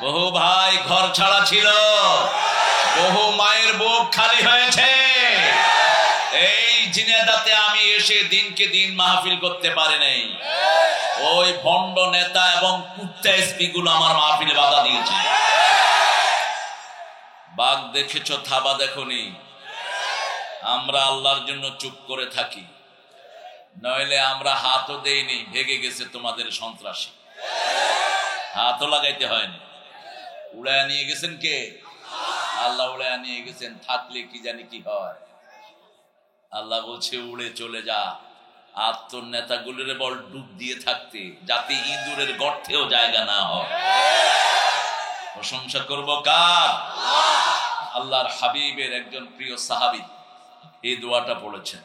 বহু ভাই ঘর ছাড়া ছিল, বহু মায়ের বুক খালি হয়েছে। এই জিনেদাতে আমি এসে দিনকে দিন মাহফিল করতে পারি নাই। ওই ভণ্ড নেতা এবং কুত্তা এসপি গুলো আমার মাহফিলে বাধা দিয়েছে। বাঘ দেখেছ, থাবা দেখনি। আমরা আল্লাহর জন্য চুপ করে থাকি, নইলে আমরা হাতও দেইনি। ভেগে গেছে তোমাদের সন্ত্রাসী, হাতও লাগাইতে হয়নি। উড়ায় নিয়ে গেছেন কে? আল্লাহ উড়ায় নিয়ে গেছেন। থাকলে কি জানি কি হয়। আল্লাহ বলছে উড়ে চলে যা। আর তোর নেতাগুলোর বল ডুব দিয়ে থাকতে, যাতে ইঁদুরের গর্তেও জায়গা না হয়। প্রশংসা করব কার? আল্লাহর হাবিবের একজন প্রিয় সাহাবী এই দোয়াটা পড়েছেন।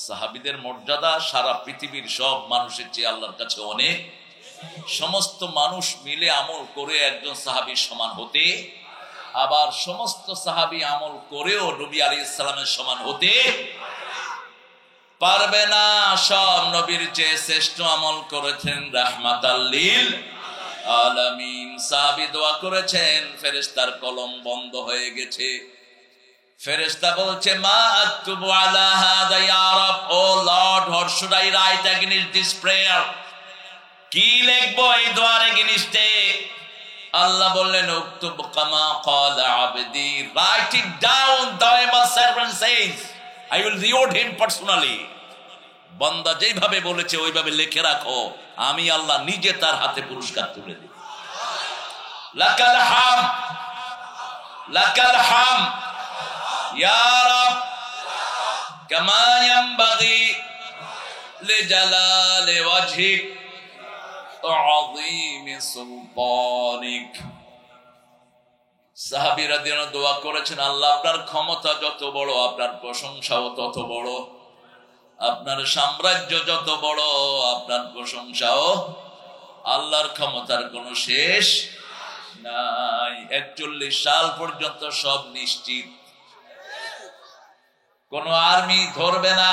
সাহাবীদের মর্যাদা সারা পৃথিবীর সব মানুষের চেয়ে আল্লাহর কাছে অনেক। সমস্ত মানুষ মিলে আমল করে একজন সাহাবীর সমান হতে, আবার সমস্ত সাহাবী আমল করেও নবী আলাইহিস সালামের সমান হতে পারবে না। সব নবীর চেয়ে শ্রেষ্ঠ আমল করেছেন রাহমাতাল লিল আলামিন। সাহাবী দোয়া করেছেন, ফেরেশতার কলম বন্ধ হয়ে গেছে। ফেরেশতা বলছে, মা আকতুবু আলা হাদা ইয়া রাব, O Lord, what should I write against this prayer? কি লিখবো এই দোয়ার এগেইনস্টে? আল্লাহ বললেন, উকতুব কামা ক্বালা আবদি, write it down, the my servant says I will reward him personally. বান্দা যেভাবে বলেছে ওইভাবে লিখে রাখো, আমি আল্লাহ নিজে তার হাতে পুরস্কার তুলে দেব। লাকাল হাম, লাকাল হাম ইয়া রাব, কামা ইয়ানবাগি লিজালালি ওয়াজহিক ওয়া আযীমি সুলতানিক। সাহাবী রাদিয়াল্লাহু দোয়া করেছেন, আল্লাহ আপনার ক্ষমতা যত বড়, আপনার প্রশংসাও তত বড়। আপনার সাম্রাজ্য যত বড়, আপনার প্রশংসাও। আল্লাহর ক্ষমতার কোনো শেষ নাই। 41 সাল পর্যন্ত সব নিশ্চিত, কোন আর্মি ধরবে না,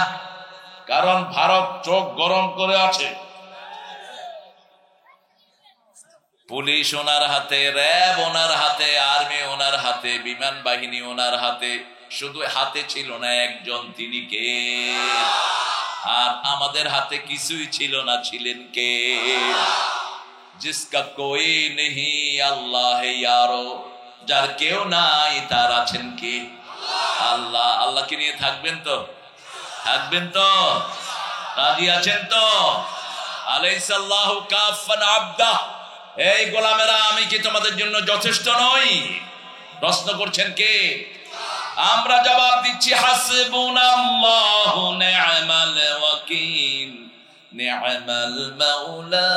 কারণ ভারত চোখ গরম করে আছে। পুলিশ ওনার হাতে, র্যাব ওনার হাতে, আর্মি ওনার হাতে, বিমান বাহিনী ওনার হাতে। শুধু হাতে ছিল না একজন, তিনি কে? আর আমাদের হাতে কিছুই ছিল না, ছিলেন কে? জিসকা কোই নেহি আল্লাহ ইয়ারো, যার কেউ নাই তার আছেন কে? আল্লাহ। আল্লাহকে নিয়ে থাকবেন তো? থাকবেন তো? রাজি আছেন তো? আলাইসাল্লাহু কাফান আবদা, এই গোলামেরা, আমি কি তোমাদের জন্য যথেষ্ট নই? প্রশ্ন করছেন কে? আমরা জবাব দিচ্ছি, হাসবুনাল্লাহু নি'মাল ওয়াকিল, নি'মাল মাওলা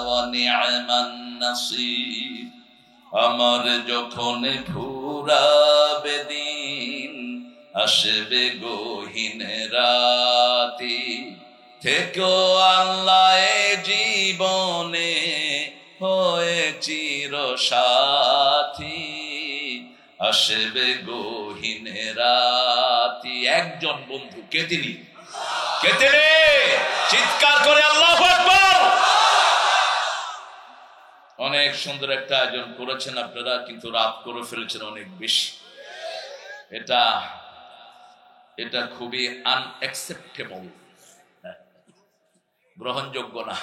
ওয়া নি'মান নাসির। আমার যখন ফুরাবে দিন, আসবে গহীন রাতি, থেকো আল্লাহ এ জীবনে হয়ে চির সাথী, আসবে গহীন রাতি। একজন বন্ধু, কে তিনি? কে তিনি? চিৎকার করে আল্লাহু আকবার। অনেক সুন্দর একটা আয়োজন করেছেন আপনারা, কিন্তু রাত করে ফেলেছেন অনেক বেশি। এটা খুবই আনএক্সেপ্টেবল, গ্রহণযোগ্য না।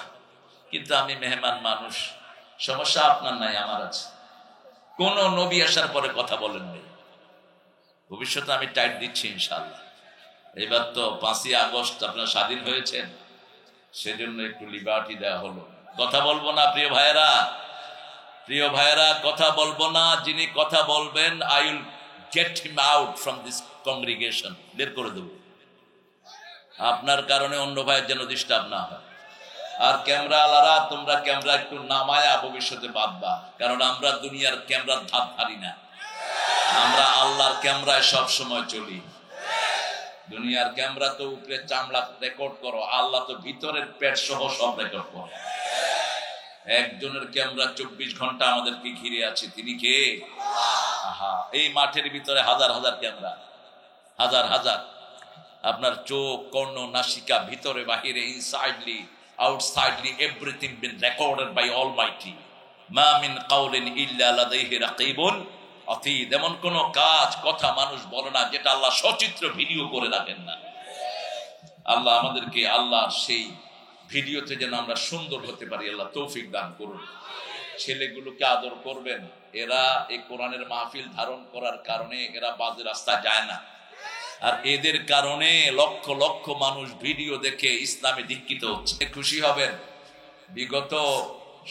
কিন্তু আমি মেহমান মানুষ, সমস্যা আপনার নাই, আমার আছে। কোন নবী আসার পরে কথা বলেননি। ভবিষ্যতে আমি টাইট দিচ্ছি ইনশাআল্লাহ। এবার তো 5ই আগস্ট আপনারা স্বাধীন হয়েছেন, সেজন্য একটু লিবার্টি দেওয়া হলো। কথা বলবো না প্রিয় ভাইয়েরা, প্রিয় ভাইয়েরা, কথা বলবো না। যিনি কথা বলবেন, I will get him out from this congregation, বের করে দেব। আপনার কারণে অন্য ভাইয়ের যেন ডিস্টার্ব না হয়। আর ক্যামেরা আলারা, তোমরা ক্যামেরা একটু নামায়া ভবিষ্যতে বাঁধবা, কারণ আমরা দুনিয়ার ক্যামেরার ধাপ ধারি না। আমরা আল্লাহর ক্যামেরায় সব সময় চলি। দুনিয়ার ক্যামেরা তো উপরে চামড়া রেকর্ড করো, আল্লাহ তো ভিতরের পেট সহ সব রেকর্ড করে। একজনের ক্যামেরা 24 ঘন্টা আমাদেরকে ঘিরে আছে, তিনি কে? আহা, এই মাঠের ভিতরে হাজার হাজার ক্যামেরা, হাজার হাজার। আপনার চোখ, কর্ণ, নাসিকা, ভিতরে বাহিরে, insidely, outsidely, everything been recorded by Almighty. মা মিন কাউলিন ইল্লা লাদাইহি রাকিবুন আতীদ। এমন কোন কাজ কথা মানুষ বলে না যেটা আল্লাহ সচিত্র ভিডিও করে রাখেন না। আল্লাহ আমাদেরকে আল্লাহর সেই ভিডিওতে যেন আমরা সুন্দর হতে পারি, আল্লাহ তৌফিক দান করুন। ছেলেগুলোকে আদর করবেন। এরা এই কোরআনের মাহফিল ধারণ করার কারণে এরা বাজে রাস্তায় যায় না, আর এদের কারণে লক্ষ লক্ষ মানুষ ভিডিও দেখে ইসলামে দীক্ষিত হচ্ছে। খুশি হবেন, বিগত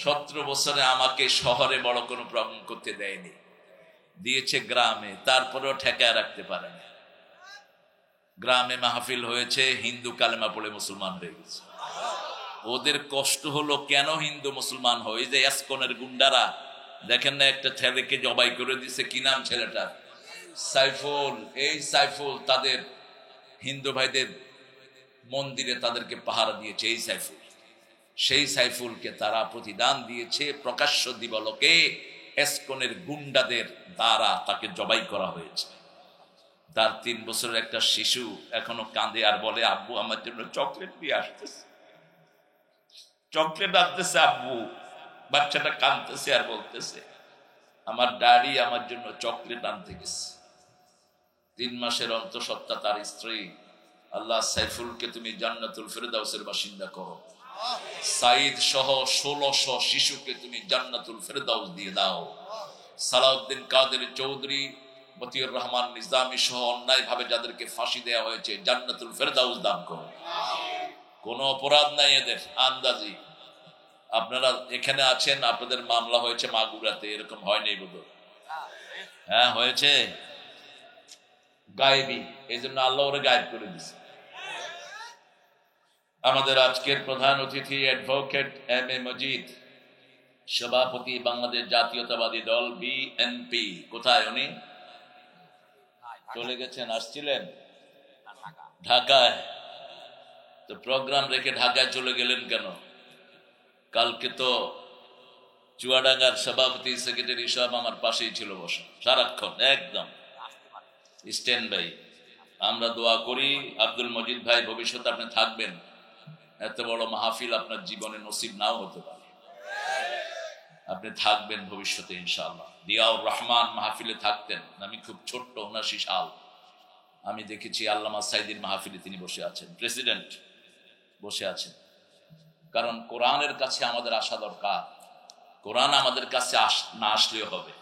17 বছরে আমাকে শহরে বড় কোনো প্রোগ্রাম করতে দেয়নি, দিয়েছে গ্রামে, তারপরেও ঠেকায় রাখতে পারে না। গ্রামে মাহফিল হয়েছে, হিন্দু কালেমা পড়ে মুসলমান হয়ে গেছে। ওদের কষ্ট হলো কেন হিন্দু মুসলমান হয়? যে এসকনের গুন্ডারা দেখেন না, একটা ছেলেকে জবাই করে দিছে, কি নাম ছেলেটার? সাইফুল। এই সাইফুল তাদের হিন্দু ভাইদের মন্দিরে তাদেরকে পাহারা দিয়েছে। এই সাইফুল, সেই সাইফুলকে তারা প্রতিদান দিয়েছে প্রকাশ্য দিবলোকে এসকনের গুন্ডাদের দ্বারা তাকে জবাই করা হয়েছে। তার 3 বছরের একটা শিশু এখনো কাঁদে আর বলে, আব্বু আমার জন্য চকলেট দিয়ে আসতেছে, চকলেট আনতেছে আব্বু। বাচ্চাটা কাঁদতেছে আর বলতেছে, আমার ড্যাডি আমার জন্য চকলেট আনতে গেছে। 3 মাসের অন্তঃসত্ত্বা তার স্ত্রী। আল্লাহ সাইফুলকে তুমি জান্নাতুল ফেরদাউসের বাসিন্দা করো। সাইদ সহ 1600 শিশুকে তুমি জান্নাতুল ফেরদাউস দিয়ে দাও। সালাউদ্দিন কাদের চৌধুরী, মতিউর রহমান নিজামী সহ অন্যায় ভাবে যাদেরকে ফাঁসি দেওয়া হয়েছে, জান্নাতুল ফেরদাউস দান করো। কোনো অপরাধ নাই এদের, আন্দাজি। আপনারা এখানে আছেন, আপনাদের মামলা হয়েছে মাগুরাতে, এরকম হয়নি বোধহয়? হ্যাঁ হয়েছে, গায়েবী, এই জন্য আল্লাহ ওরা গায়েব করে দিছে। আমাদের আজকের প্রধান অতিথি অ্যাডভোকেট এম এ মজিদ, সভাপতি বাংলাদেশ জাতীয়তাবাদী দল বিএনপি। কোথায় উনি? চলে গেছেন, আসছিলেন ঢাকায়। তো প্রোগ্রাম রেখে ঢাকায় চলে গেলেন কেন? কালকে তো চুয়াডাঙ্গার সভাপতি সেক্রেটারি সব আমার পাশেই ছিল বসা সারাক্ষণ, একদম স্ট্যান্ড বাই। আমরা দোয়া করি আব্দুল মজিদ ভাই ভবিষ্যতে আপনি থাকবেন। এত বড় মাহফিল আপনার জীবনে নসিব নাও হতে পারে, আপনি থাকবেন ভবিষ্যতে ইনশাআল্লাহ। দিয়াউর রহমান মাহফিলে থাকতেন, আমি খুব ছোট্ট 79 সাল আমি দেখেছি আল্লামা সাইদির মাহফিলে তিনি বসে আছেন, প্রেসিডেন্ট বসে আছেন। কারণ কোরআনের কাছে আমাদের আসা দরকার। কোরআন আমাদের কাছে না আসলেও হবে,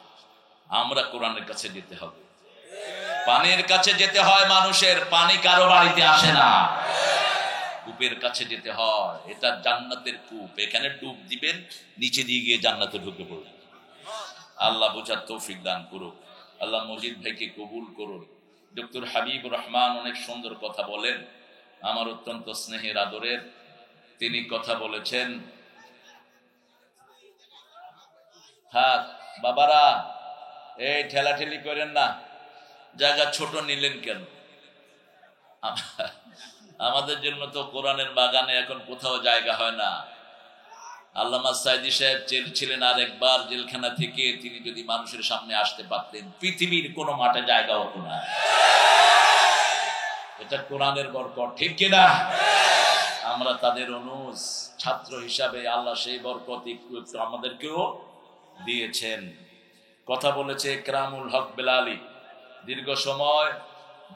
আমরা কোরআনের কাছে যেতে হবে। পানির কাছে যেতে হয় মানুষের, পানি কারো বাড়িতে আসে না। কূপের কাছে যেতে হয়, এটা জান্নাতের কূপ, এখানে ডুব দিবেন, নিচে দিয়ে গিয়ে জান্নাতে ঢুকে পড়বেন। আল্লাহ বোঝার তৌফিক দান করুক। আল্লাহ মজিদ ভাইকে কবুল করুন। ডক্টর হাবিবুর রহমান অনেক সুন্দর কথা বলেন, আমার অত্যন্ত স্নেহের আদরের। তিনি কথা বলেছেন, হ্যাঁ বাবারা এই ঠেলাঠেলি করেন না, জায়গা ছোট নিলেন কেন? আমাদের জন্য তো কোরআনের বাগানে এখন কোথাও জায়গা হয় না। আল্লামা সাইদি সাহেব ছিলেন, আর একবার জেলখানা থেকে তিনি যদি মানুষের সামনে আসতে পারতেন, পৃথিবীর কোনো মাঠে জায়গা হতো না। এটা কোরআনের বরকত, ঠিক কিনা? আমরা তাদের অনুজ ছাত্র হিসাবে আল্লাহ সেই বরকত একটু আমাদেরকেও দিয়েছেন। কথা বলেছে একরামুল হক বেলালি, দীর্ঘ সময়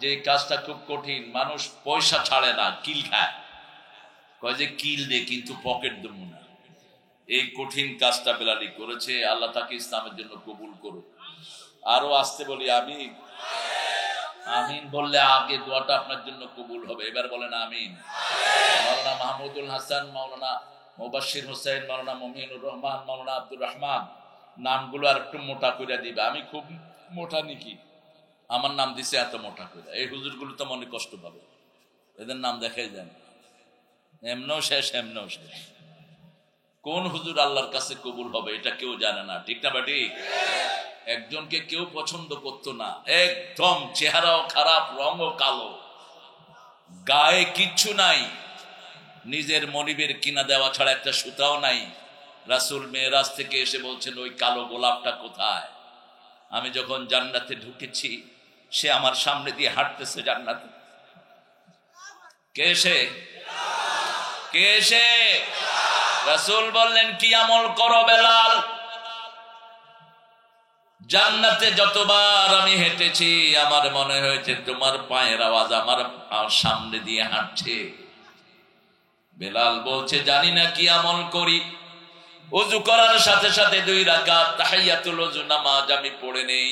যে কাজটা খুব কঠিন, মানুষ পয়সা ছাড়ে না, কিল খায়, কয় যে কিল দে কিন্তু পকেট দেবো না। এই কঠিন কাজটা বেলালি করেছে। আল্লাহ তাকে ইসলামের জন্য কবুল করুক। আরো আসতে বলি আমিন। আমিন বললে আগে দোয়াটা আপনার জন্য কবুল হবে। এবার বলেন আমিন। মাওলানা মাহমুদুল হাসান, মাওলানা মুবাশশির হোসেন, মাওলানা মুমিনুর রহমান, মাওলানা আব্দুর রহমান, নামগুলো আর একটু মোটা করে দিবে। আমি খুব মোটা নাকি? আমার নাম দিছে এত মোটা করে। এই হুজুরগুলো তো মনে কষ্ট পাবে, এদের নাম দেখাই যান, এমনও শেষ এমনও শেষ। কোন হুজুর আল্লাহর কাছে কবুল হবে এটা কেউ জানে না, ঠিক না বাটি? একজনকে কেউ পছন্দ করতো না, একদম চেহারাও খারাপ, রঙও কালো, গায়ে কিচ্ছু নাই, নিজের মনিবের কিনা দেওয়া ছাড়া একটা সুতাও নাই। রাসূল মেরাজ থেকে এসে বলছেন, ওই কালো গোলাপটা কোথায়? আমি যখন জান্নাতে ঢুকেছি, সে আমার সামনে দিয়ে হাঁটতেছে জান্নাতে। কে সে? কে সে? রাসূল বললেন, কি আমল করো বেলাল? জান্নাতে যতবার আমি হেঁটেছি আমার মনে হয়েছে তোমার পায়ের আওয়াজ আমার সামনে দিয়ে হাঁটছে। বেলাল বলছে জানি না কি আমল করি, ওযু করার সাথে সাথে 2 রাকাত তাহিয়াতুল ওযু নামাজ আমি পড়ে নেই।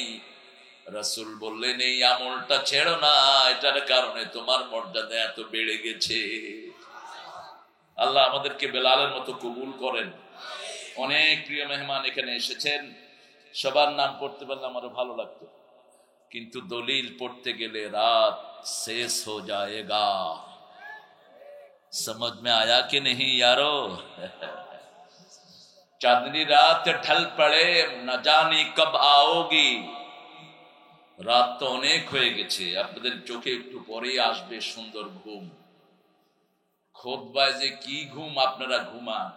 রাসূল বললেন এই আমলটা ছেড়ো না, এটার কারণে তোমার মর্যাদা এত বেড়ে গেছে। আল্লাহ আমাদেরকে বেলালের মতো কবুল করেন। অনেক প্রিয় মেহমান এখানে এসেছেন, সবার নাম পড়তে পারলে আমারও ভালো লাগতো, কিন্তু দলিল পড়তে গেলে রাত শেষ হো যায়েগা। समझ में आया कि नहीं यारो? चांदनी रात ढल पड़े न जानी कब आओगी। রাত তো অনেক হয়ে গেছে, আপনাদের চোখে একটু পরেই আসবে সুন্দর ঘুম। খুতবায় যে কি ঘুম আপনারা ঘুমান,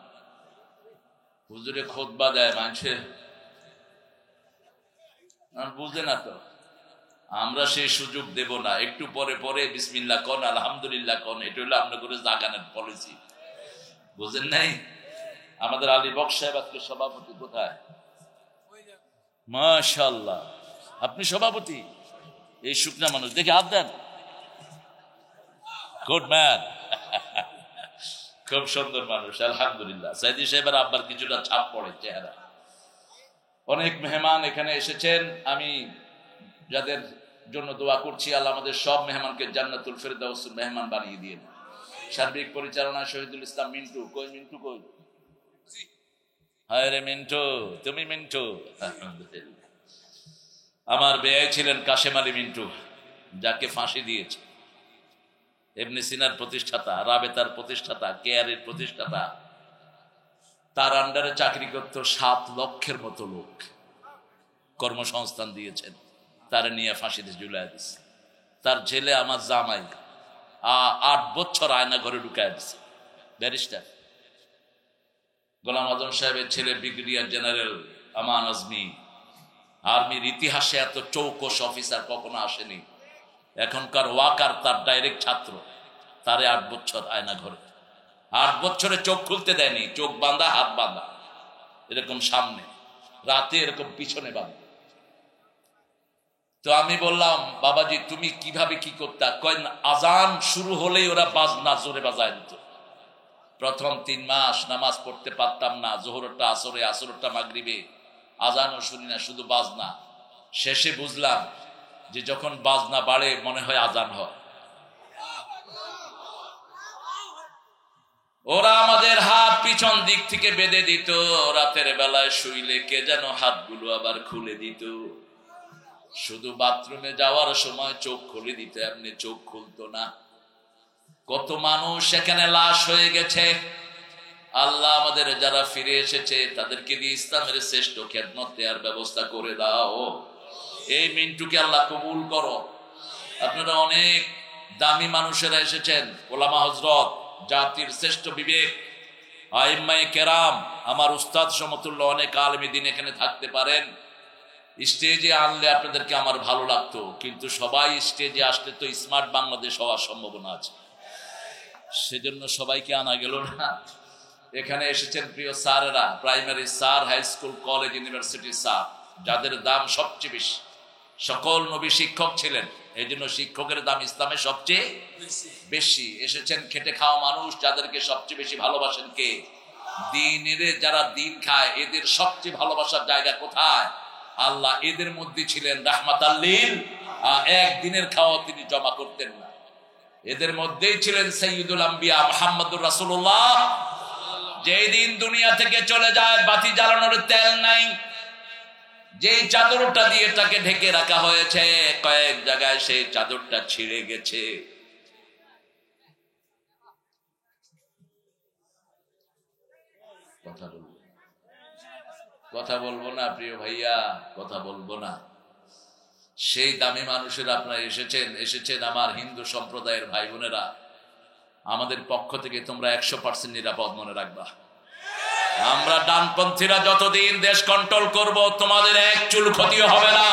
হুজুরে খুতবা দেয় মানুষের বুঝে না তো, আমরা সেই সুযোগ দেব না। একটু পরে পরে বিসমিল্লাহ কোন, আলহামদুলিল্লাহ কোন, এটা হলো আপনার করে জাগানের পলিসি, বুঝেন নাই? আমাদের আলী বক্স সাহেব আজকে সভাপতি, কোথায়? মাশাআল্লাহ, আপনি সভাপতি? এই শুকনা মানুষ দেখে হাত দেন। গুড ম্যান, খুব সুন্দর মানুষ, আলহামদুলিল্লাহ। সাইদি সাহেবের আব্বার কিছুটা ছাপ পড়ে চেহারা। অনেক মেহমান এখানে এসেছেন, আমি যাদের জন্য দোয়া করছি আল্লাহ আমাদের সব মেহমানকে জান্নাতুল ফেরদাউসের মেহমান বানিয়ে দিয়েন। সার্বিক পরিচালনা শহীদুল ইসলাম মিন্টু। কই মিন্টু কই? হায় রে মিন্টু, তুমি মিন্টু। আমার বেয়াই ছিলেন কাশেম আলী মিন্টু, যাকে ফাঁসি দিয়েছে। ইবনে সিনার প্রতিষ্ঠাতা, রাবেতার প্রতিষ্ঠাতা, কেয়ারের প্রতিষ্ঠাতা। তার আন্ডারে চাকরি করত 7 লক্ষের মতো লোক, কর্মসংস্থান দিয়েছেন। তার নিয়ে ফাঁসিতে ঝুলাই দিচ্ছে। তার ছেলে আমার জামাই 8 বছর আয়না ঘরে ঢুকায় দিচ্ছে। ব্যারিস্টার গোলাম আজম সাহেবের ছেলে ব্রিগেডিয়ার জেনারেল আমান আজমি। আর্মির ইতিহাসে এত চৌকস অফিসার কখনো আসেনি। এখনকার ওয়াকার তার ডাইরেক্ট ছাত্র, তারে 8 বছর আয়না ঘরে। 8 বছরে চোখ খুলতে দেয়নি, চোখ বাঁধা, হাত বাঁধা, এরকম সামনে, রাতে এরকম পিছনে বাঁধা। তো আমি বললাম বাবাজি তুমি কিভাবে কি করতা? কয় আজান শুরু হলেই ওরা বাজনা জোরে বাজায় দিত। প্রথম 3 মাস নামাজ পড়তে পারতাম না, জোহরটা আসরে, আসরটা মাগরিবে, আজানও শুনি না, শুধু বাজনা। শেষে বুঝলাম যে যখন বাজনা বাড়ে মনে হয় আজান হয়। ওরা আমাদের হাত পিছন দিক থেকে বেঁধে দিত, রাতের বেলায় শুইলে কে যেন হাতগুলো আবার খুলে দিত। শুধু বাথরুমে যাওয়ার সময় চোখ খুলে দিত, এমনি চোখ খুলতো না। কত মানুষ সেখানে লাশ হয়ে গেছে। আল্লাহ আমাদের যারা ফিরে এসেছে তাদেরকে দিয়ে ইসলামের শ্রেষ্ঠ খেদমত দেওয়ার ব্যবস্থা করে দাও। এই মিন্টুকে আল্লাহ কবুল করো। আপনারা অনেক দামি মানুষেরা এসেছেন, ওলামা হযরত, জাতির শ্রেষ্ঠ বিবেক, আইম্মায়ে কেরাম, আমার উস্তাদ সমতুল্য অনেক আলেম দ্বীন এখানে থাকতে পারেন। স্টেজে আনলে আপনাদেরকে আমার ভালো লাগতো, কিন্তু সবাই স্টেজে আসলে তো স্মার্ট বাংলাদেশ হওয়ার সম্ভাবনা আছে, সেজন্য সবাইকে আনা গেল না। এখানে এসেছেন প্রিয় স্যারেরা, primary sir, high school, college, university sir, যাদের দাম সবচেয়ে বেশি। সকল নবী শিক্ষক ছিলেন, এই জন্য শিক্ষকের দাম ইসলামে সবচেয়ে বেশি। এসেছেন খেটে খাওয়া মানুষ, যাদেরকে সবচেয়ে বেশি ভালোবাসেন কে? দিনের যারা দিন খায়, এদের সবচেয়ে ভালোবাসার জায়গা কোথায়? আল্লাহ এদের মধ্যে ছিলেন রাহমাতাল লিল, একদিনের খাওয়া তিনি জমা করতেন না। এদের মধ্যেই ছিলেন সাইয়্যিদুল আম্বিয়া মুহাম্মদুর রাসূলুল্লাহ। যেই দিন দুনিয়া থেকে চলে যায় বাতি জ্বালানোর তেল নাই, যে চাদরটা দিয়ে তাকে ঢেকে রাখা হয়েছে, কয়েক জায়গায় সেই চাদরটা ছিঁড়ে গেছে। কথা বলবো না প্রিয় ভাইয়া, কথা বলবো না। সেই দামি মানুষের আপনারা এসেছেন আমার হিন্দু সম্প্রদায়ের ভাই বোনেরা। আমাদের পক্ষ থেকে তোমরা 100% নিরাপদ মনে রাখবা। আমরা ডানপন্থীরা যতদিন দেশ কন্ট্রোল করব, তোমাদের এক চুল ক্ষতি হবে না।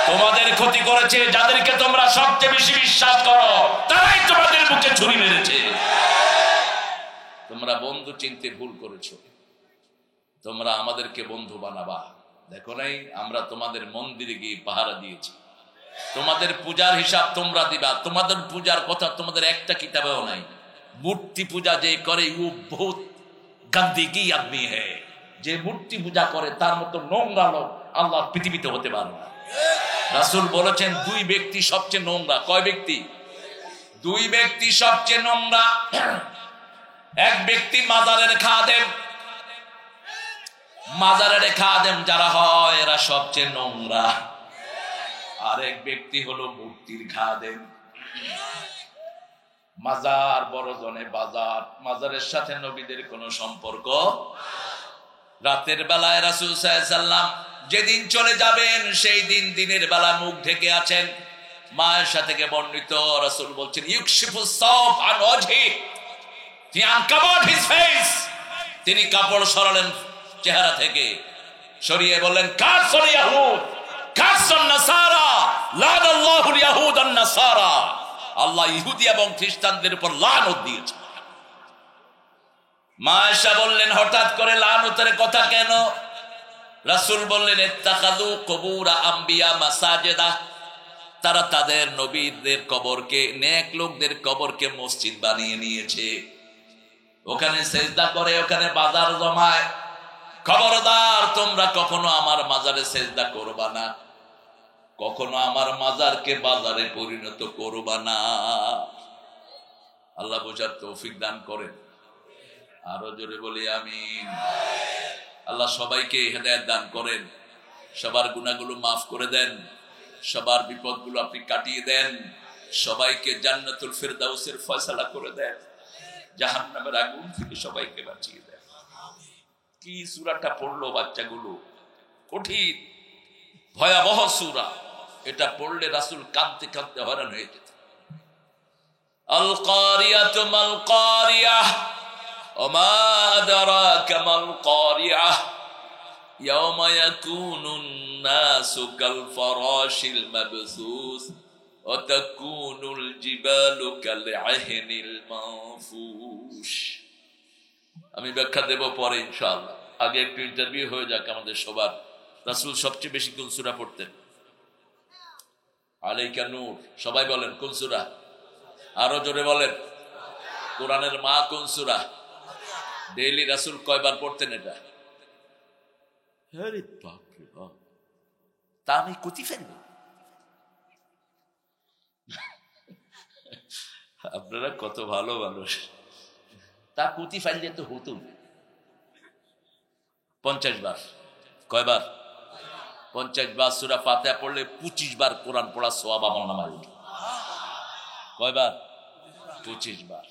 তোমাদের ক্ষতি করেছে যাদেরকে তোমরা সবচেয়ে বেশি বিশ্বাস করো, তারাই তোমাদের বুকে ছুরি মেরেছে। তোমরা বন্ধু চিনতে ভুল করেছো, তোমরা আমাদেরকে বন্ধু বানাবা। দেখো নাই আমরা তোমাদের মন্দিরে গিয়ে পাহারা দিয়েছি, তোমাদের পূজার হিসাব তোমরা দিবা, তোমাদের পূজার কথা তোমাদের একটা কিতাবেও নাই। মূর্তি পূজা যে করে ও বহুত গন্দিগি আদমি হে, যে মূর্তি পূজা করে তার মতো নোংরা লোক আল্লাহ পৃথিবীতে হতে পারে না। রাসূল বলেছেন দুই ব্যক্তি সবচেয়ে নোংরা। কয় ব্যক্তি? দুই ব্যক্তি সবচেয়ে নোংরা। এক ব্যক্তি মাজারের খাদেম, মাজারের খাদেম যারা হয় এরা সবচেয়ে নোংরা। আরেক ব্যক্তি হলো মূর্তির খাদেম। মাজার বড় জনে বাজার, মাজারের সাথে নবীদের কোনো সম্পর্ক। রাতের বেলায় রাসূল সাল্লাল্লাহু আলাইহি ওয়াসাল্লাম যেদিন চলে যাবেন সেই দিন দিনের বেলা মুখ ঢেকে আছেন। মায়েশা থেকে বর্ণিত, রাসূল বলছেন ইউকশিফুস সাওব আন ওয়াজহি, হি আনকাভার্ড হিজ ফেস, তিনি কাপড় সরালেন চেহারা থেকে, সরিয়ে বললেন কারসুল ইয়াহুদ কারসুন নাসারা লানাল্লাহুল ইয়াহুদ আন নাসারা, আল্লাহ ইহুদি এবং খ্রিস্টানদের উপর লানত দিয়েছে। মায়েশা বললেন হঠাৎ করে লানতের কথা কেন? রাসূল বললেন ইত্তাখাযু কুবুর আম্বিয়া মাসাজিদা, তারা তাদের নবীদের কবরকে, নেক লোকদের কবরকে মসজিদ বানিয়ে নিয়েছে, ওখানে সেজদা করে, ওখানে বাজার জমায়। খবরদার তোমরা কখনো আমার মাজারে সেজদা করবা না, কখনো আমার মাজারকে বাজারে পরিণত করবা না। আল্লাহ বোঝার তৌফিক দান করেন। আরো জোরে বলি আমিন। আল্লাহ সবাইকে হেদায়েত দান করেন, সবার গুনাহগুলো মাফ করে দেন, সবার বিপদগুলো আপনি কাটিয়ে দেন, সবাইকে জান্নাতুল ফিরদাউসের ফয়সালা করে দেন, জাহান্নামের আগুন থেকে সবাইকে বাঁচিয়ে দেন। কি সূরাটা পড়লো বাচ্চাগুলো, কঠিন ভয়াবহ সূরা। এটা পড়লে রাসূল কাঁদতে কাঁদতে হয়রান হয়ে যেত। আল কারিয়াতু মাল কারিয়াহ ওমা আদরাকা মাল কারিয়াহ ইয়াওমা ইয়াকুনুন নাসু কাল ফারাশিল মাবসুস ওয়া তাকুনুল জিবালু কাল আহিনিল মানফুশ। আমি ব্যাখ্যা দেব পরে ইনশাআল্লাহ, আগে একটু ইন্টারভিউ হয়ে যাক আমাদের সবার। রাসূল সবচেয়ে বেশি কোন সূরা পড়তেন? আলাইকা নূর। সবাই বলেন কোন সূরা? আরো জোরে বলেন। কোরআনের মা কোন সূরা? ডেইলি রাসূল কয়বার পড়তেন এটা? আরে বাপ রে বাপ, তা আমি কুতি ফেলব। আপনারা কত ভালো মানুষ, তা কুতি ফেললে তো হতো। 50 বার। কয়বার? 50 বার সূরা ফাতিহা পড়লে 25 বার কোরআন পড়া সওয়াব আমার নামায় উঠে। কয়বার? 25 বার।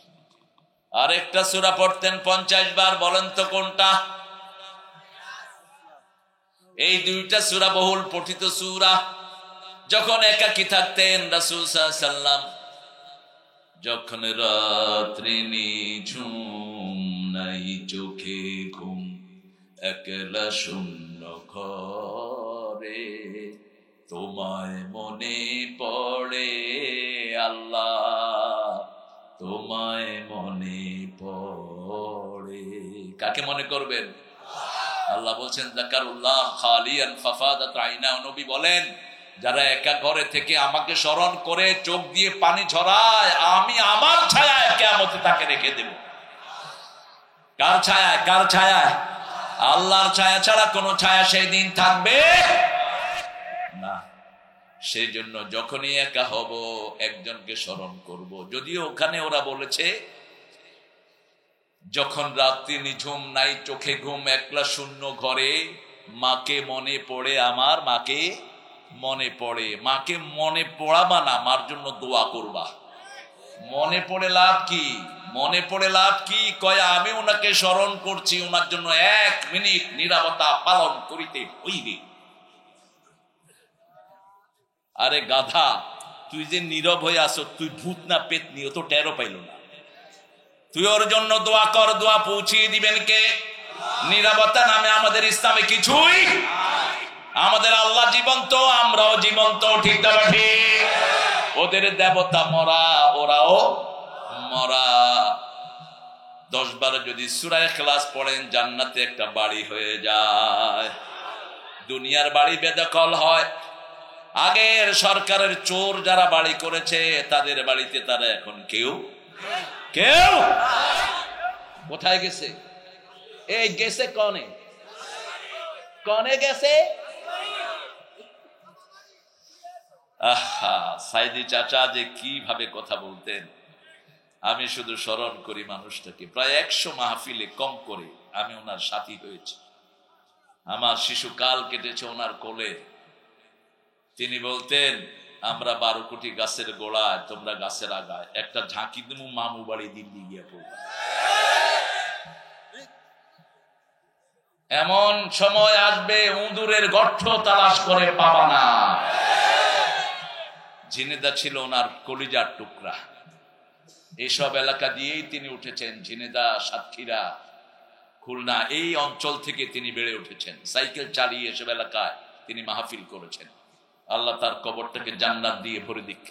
আরেকটা সূরা পড়তেন 50 বার, বলেন তো কোনটা? এই দুইটা সূরা বহুল পঠিত সূরা। যখন একাকী থাকতেন রাসূল সাল্লাল্লাহু আলাইহি ওয়াসাল্লাম, যখন রাত্রি নিঝুম নাই চোখে ঘুম, একলা শূন্য ঘরে তোমায় মনে পড়ে আল্লাহ, তোমায় মনে পড়ে। কাকে মনে করবেন? আল্লাহ বলছেন যাকারুল্লাহ খালিয়ান ফাফাদাত আইনা। নবী বলেন যারা একা ঘরে থেকে আমাকে স্মরণ করে চোখ দিয়ে পানি ঝরায়, আমি আমার ছায়ায় কিয়ামতে তাকে রেখে দেব। কার ছায়ায়? কার ছায়ায়? আল্লাহর ছায়া ছাড়া কোন ছায়া সেই দিন থাকবে না। সেই জন্য যখনই একা হব একজনকে স্মরণ করব। যদিও ওখানে ওরা বলেছে যখন রাত্রি নিঝুম নাই চোখে ঘুম, একলা শূন্য ঘরে মাকে মনে পড়ে, আমার মাকে মনে পড়ে। মাকে মনে পড়াবা না, মার জন্য দোয়া করবা। মনে পড়ে লাভ কি? মনে পড়ে লাভ কি? কয় আমি ওনাকে স্মরণ করছি, ওনার জন্য 1 মিনিট নীরবতা পালন করিতে হইবে। আরে গাধা, তুই যে নীরব হয়ে আসো, তুই ভূত না পেতনি ও তো টেরও পাইল না। তুই ওর জন্য দোয়া কর, দোয়া পৌঁছিয়ে দিবেন কে? নীরবতা নামে আমাদের ইসলামে কিছুই। আমাদের আল্লাহ জীবন্ত, আমরাও জীবন্ত, ঠিক না ঠিক? ওদের দেবতা মরা, ওরাও মরা। 10 বার যদি সূরা ইখলাস পড়েন জান্নাতে একটা বাড়ি হয়ে যায়। দুনিয়ার বাড়ি বেদখল হয়। আগের সরকারের চোর যারা বাড়ি করেছে তাদের বাড়িতে তারা এখন কেউ কেউ কোথায় গেছে? এই গেছে কনে কনে গেছে? আহা, সাইদি চাচা যে কিভাবে কথা বলতেন, আমি শুধু স্মরণ করি মানুষটাকে। প্রায় 100 মাহফিলে কম করে আমি ওনার সাথী হয়েছি। আমার শিশুকাল কেটেছে ওনার কোলে। তিনি বলতেন, আমরা 12 কোটি গাছের গোড়ায়, তোমরা গাছের আগায়, একটা ঝাঁকি দেবো মামু বাড়ি দিল্লি গিয়ে পড়বে। এমন সময় আসবে উঁদুরের গর্ত তালাশ করে পাবা না। ঝিনেদা ছিল ওনার কলিজার টুকরা। এইসব এলাকা দিয়েই তিনি উঠেছেন। ঝিনেদা, সাতক্ষীরা, খুলনা, এই অঞ্চল থেকে তিনি বেড়ে উঠেছেন। সাইকেল চালিয়ে এসব এলাকায় তিনি মাহফিল করেছেন। আল্লাহ তার কবরটাকে জান্নাত দিয়ে ভরে দিক,